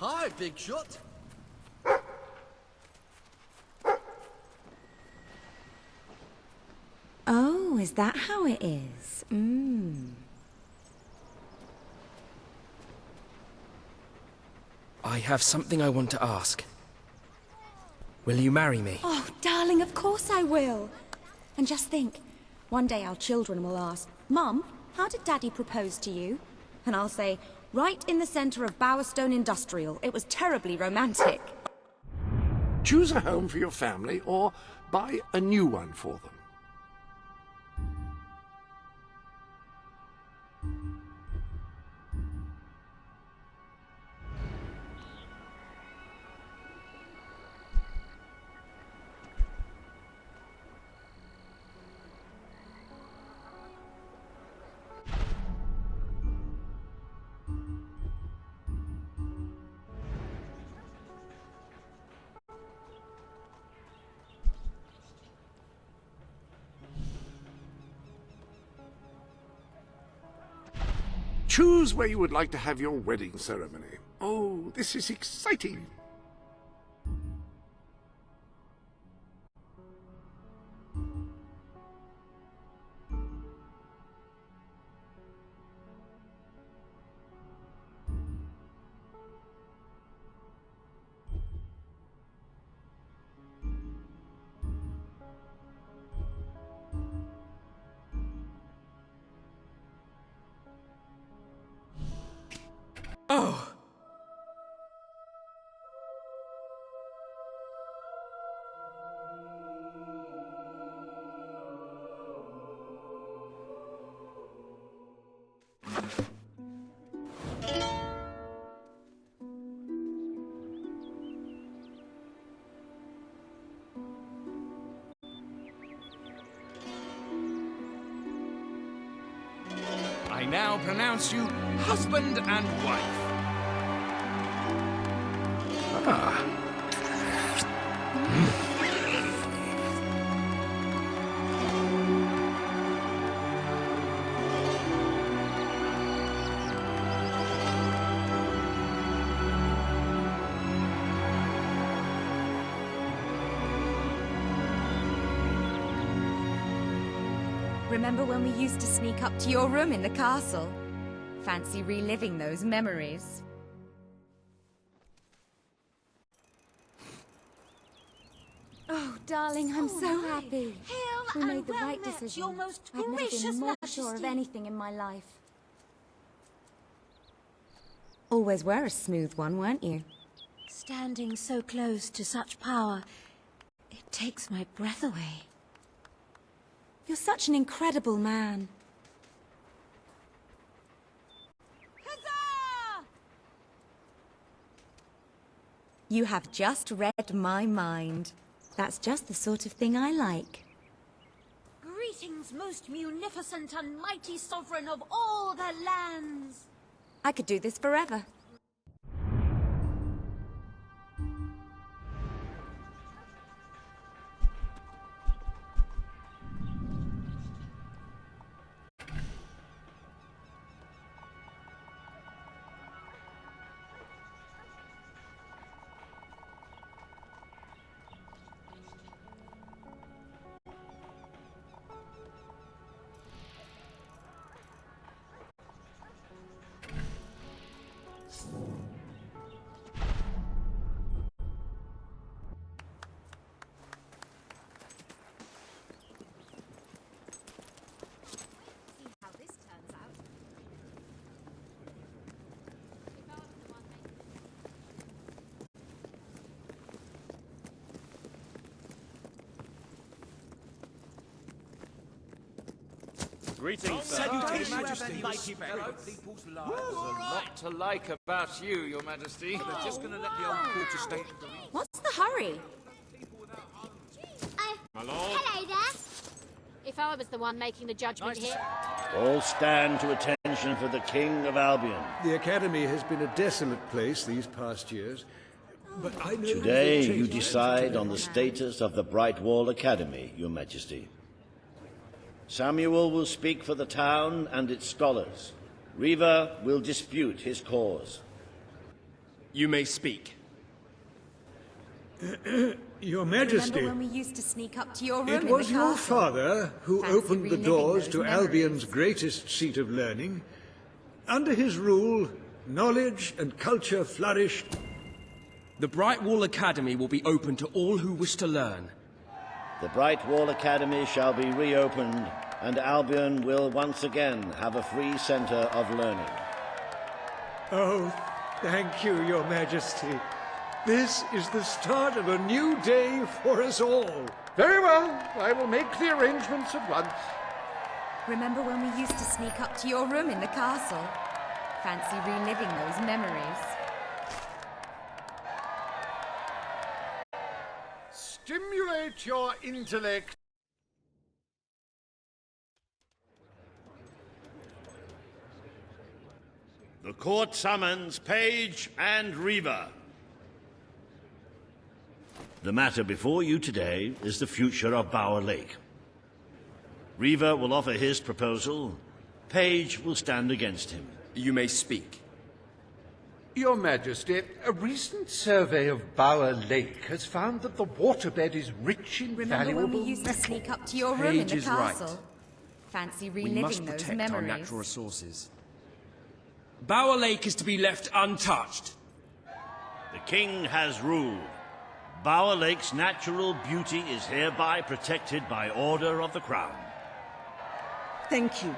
Hi, big shot. Oh, is that how it is? I have something I want to ask. Will you marry me? Oh, darling, of course I will. And just think, one day our children will ask, Mum, how did Daddy propose to you? And I'll say, right in the centre of Bowerstone Industrial. It was terribly romantic. Choose a home for your family or buy a new one for them. Choose where you would like to have your wedding ceremony. Oh, this is exciting. Oh! I now pronounce you husband and wife. Remember when we used to sneak up to your room in the castle? Fancy reliving those memories. Oh, darling, I'm so happy. We made the right decision. Your most I've never gracious been more Majesty. sure of anything in my life. Always were a smooth one, weren't you? Standing so close to such power, it takes my breath away. You're such an incredible man. Huzzah! You have just read my mind. That's just the sort of thing I like. Greetings, most munificent and mighty sovereign of all the lands. I could do this forever. Greetings, sir. Salutations, Majesty. There's a lot to like about you, Your Majesty. They're just going to let the old quarter station go in. What's the hurry? My lord. Hello there. If I was the one making the judgment here. All stand to attention for the King of Albion. The Academy has been a desolate place these past years, but I know... Today you decide on the status of the Bright Wall Academy, Your Majesty. Samuel will speak for the town and its scholars. Riva will dispute his cause. You may speak. Your Majesty, Remember when we used to sneak up to your room it in the was your castle? father who Fancy opened the reliving doors those to memories. Albion's greatest seat of learning. Under his rule, knowledge and culture flourished. The Bright Wall Academy will be open to all who wish to learn. The Bright Wall Academy shall be reopened, and Albion will once again have a free centre of learning. Oh, thank you, Your Majesty. This is the start of a new day for us all. Very well. I will make the arrangements at once. Remember when we used to sneak up to your room in the castle? Fancy reliving those memories. Stimulate your intellect. The court summons Page and Riva. The matter before you today is the future of Bower Lake. Riva will offer his proposal. Page will stand against him. You may speak. Your Majesty, a recent survey of Bower Lake has found that the waterbed is rich in Remember valuable when we used to metal. sneak up to your room in Paige the is right. castle? Fancy We reliving must those protect our memories. natural resources. Bower Lake is to be left untouched. The king has ruled. Bower Lake's natural beauty is hereby protected by order of the crown. Thank you.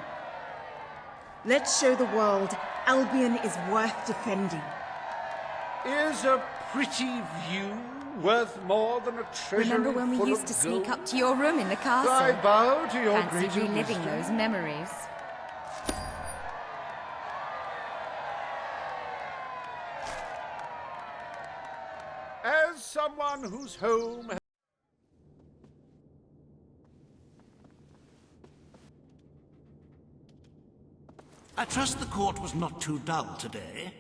Let's show the world Albion is worth defending. Is a pretty view worth more than a treasury Remember when we full used of to sneak gold? up to your room in the castle? I bow to your Fancy greater reliving wisdom. those memories. As someone whose home I trust the court was not too dull today.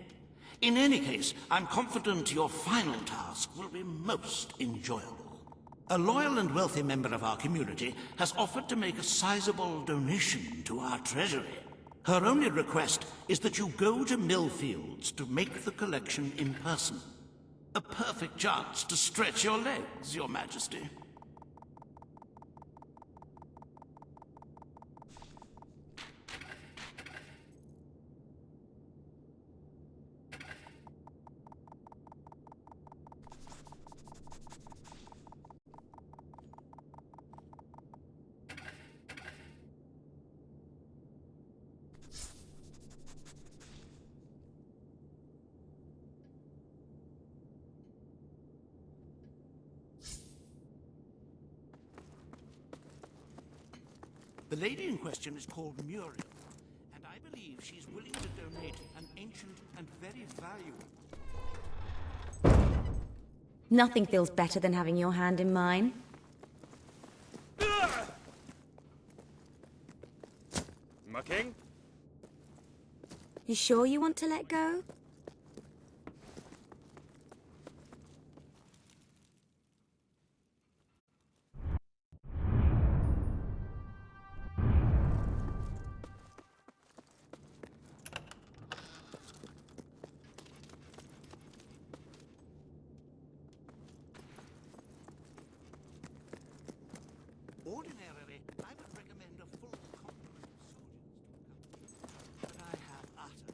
In any case, I'm confident your final task will be most enjoyable. A loyal and wealthy member of our community has offered to make a sizable donation to our treasury. Her only request is that you go to Millfields to make the collection in person. A perfect chance to stretch your legs, Your Majesty. The lady in question is called Muriel, and I believe she's willing to donate an ancient and very valuable... Nothing feels better than having your hand in mine. My king? You sure you want to let go? Ordinarily, I would recommend a full complement of soldiers to accompany, but I have utter...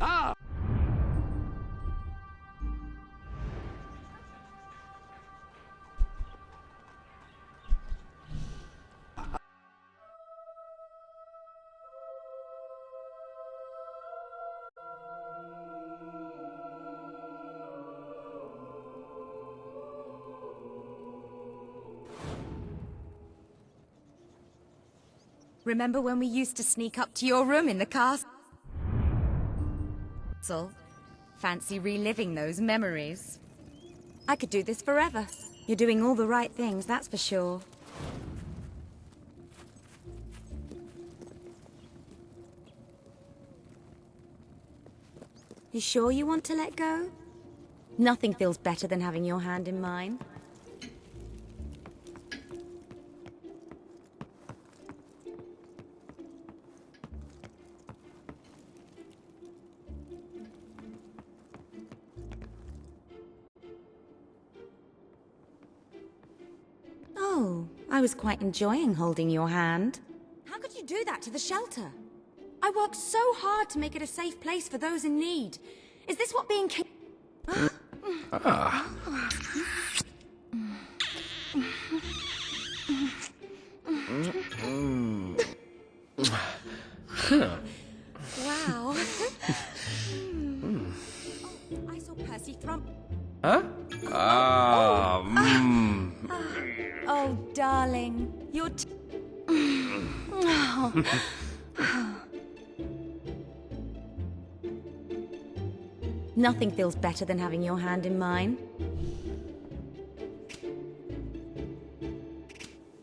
Ah! Remember when we used to sneak up to your room in the castle? Fancy reliving those memories. I could do this forever. You're doing all the right things, that's for sure. You sure you want to let go? Nothing feels better than having your hand in mine. Oh, I was quite enjoying holding your hand. How could you do that to the shelter? I worked so hard to make it a safe place for those in need. Is this what being king... Wow. I saw Percy Thrum... Huh? Oh, darling, you're Nothing feels better than having your hand in mine.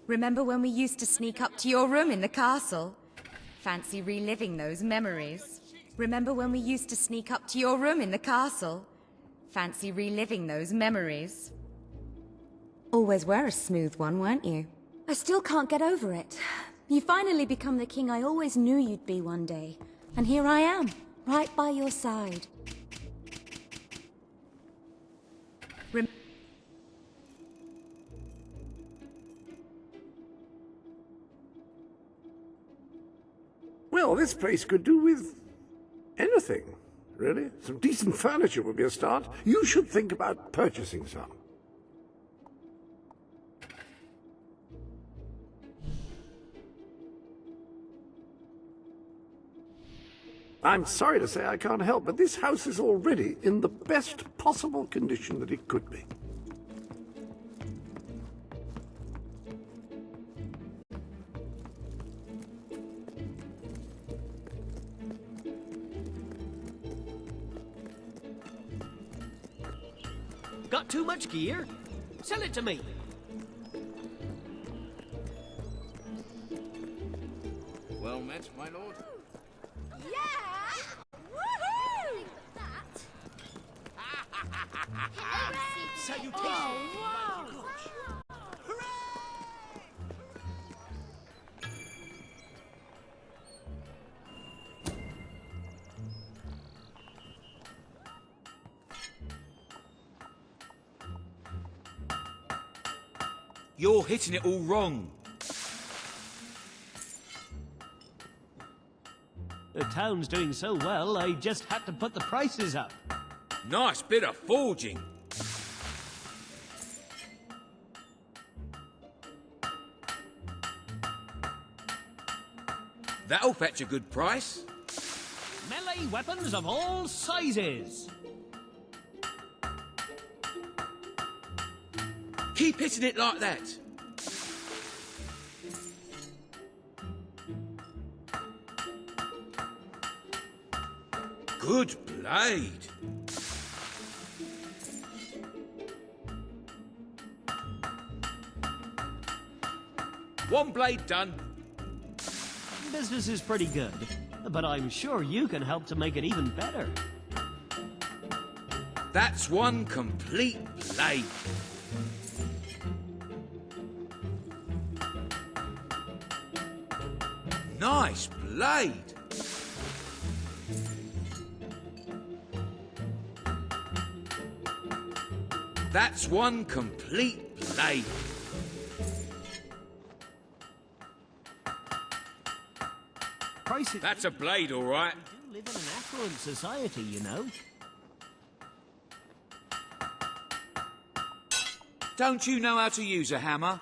Remember when we used to sneak up to your room in the castle? Fancy reliving those memories. Remember when we used to sneak up to your room in the castle? Fancy reliving those memories. Always were a smooth one, weren't you? I still can't get over it. You finally become the king I always knew you'd be one day. And here I am, right by your side. Well, this place could do with anything, really. Some decent furniture would be a start. You should think about purchasing some. I'm sorry to say I can't help, but this house is already in the best possible condition that it could be. Got too much gear? Sell it to me. Well met, my lord. Salutations! Oh, wow! You're hitting it all wrong. The town's doing so well, I just had to put the prices up. Nice bit of forging. That'll fetch a good price. Melee weapons of all sizes. Keep hitting it like that. Good blade. One blade done. Business is pretty good, but I'm sure you can help to make it even better. That's one complete blade. Nice blade. That's one complete blade. Prices. That's a blade, all right. We do live in an affluent society, you know. Don't you know how to use a hammer?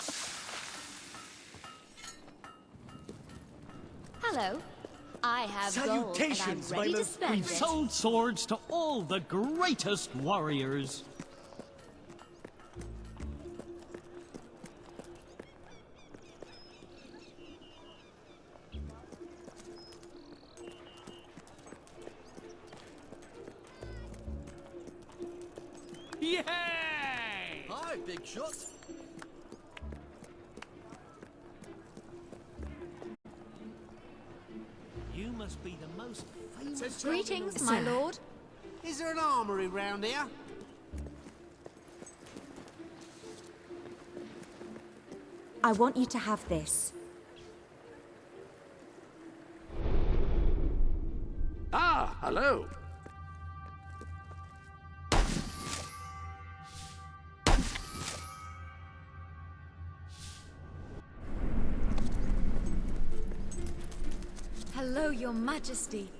Hello. I have gold, and I'm ready to spend We've it. sold swords to all the greatest warriors. Yay! Hi, big shot. You must be the most famous... Greetings, my lord. Is there an armory round here? I want you to have this. Ah, hello. Hello, Your Majesty.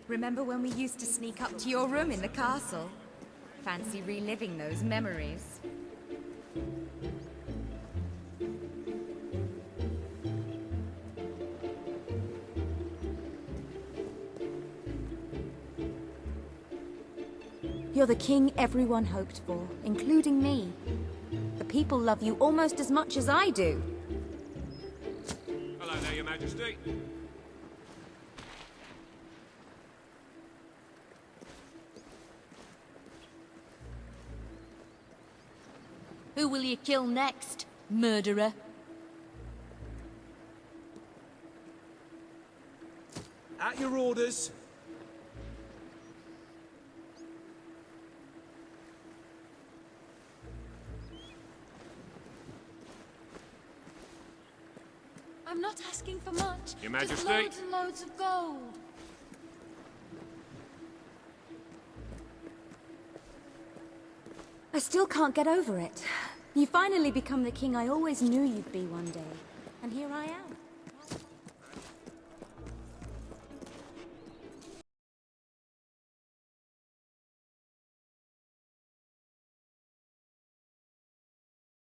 Remember when we used to sneak up to your room in the castle? Fancy reliving those memories. You're the king everyone hoped for, including me. The people love you almost as much as I do. Hello there, Your Majesty. Who will you kill next, murderer? At your orders. I'm not asking for much. Your Just Majesty? loads and loads of gold. I still can't get over it. You finally become the king I always knew you'd be one day. And here I am.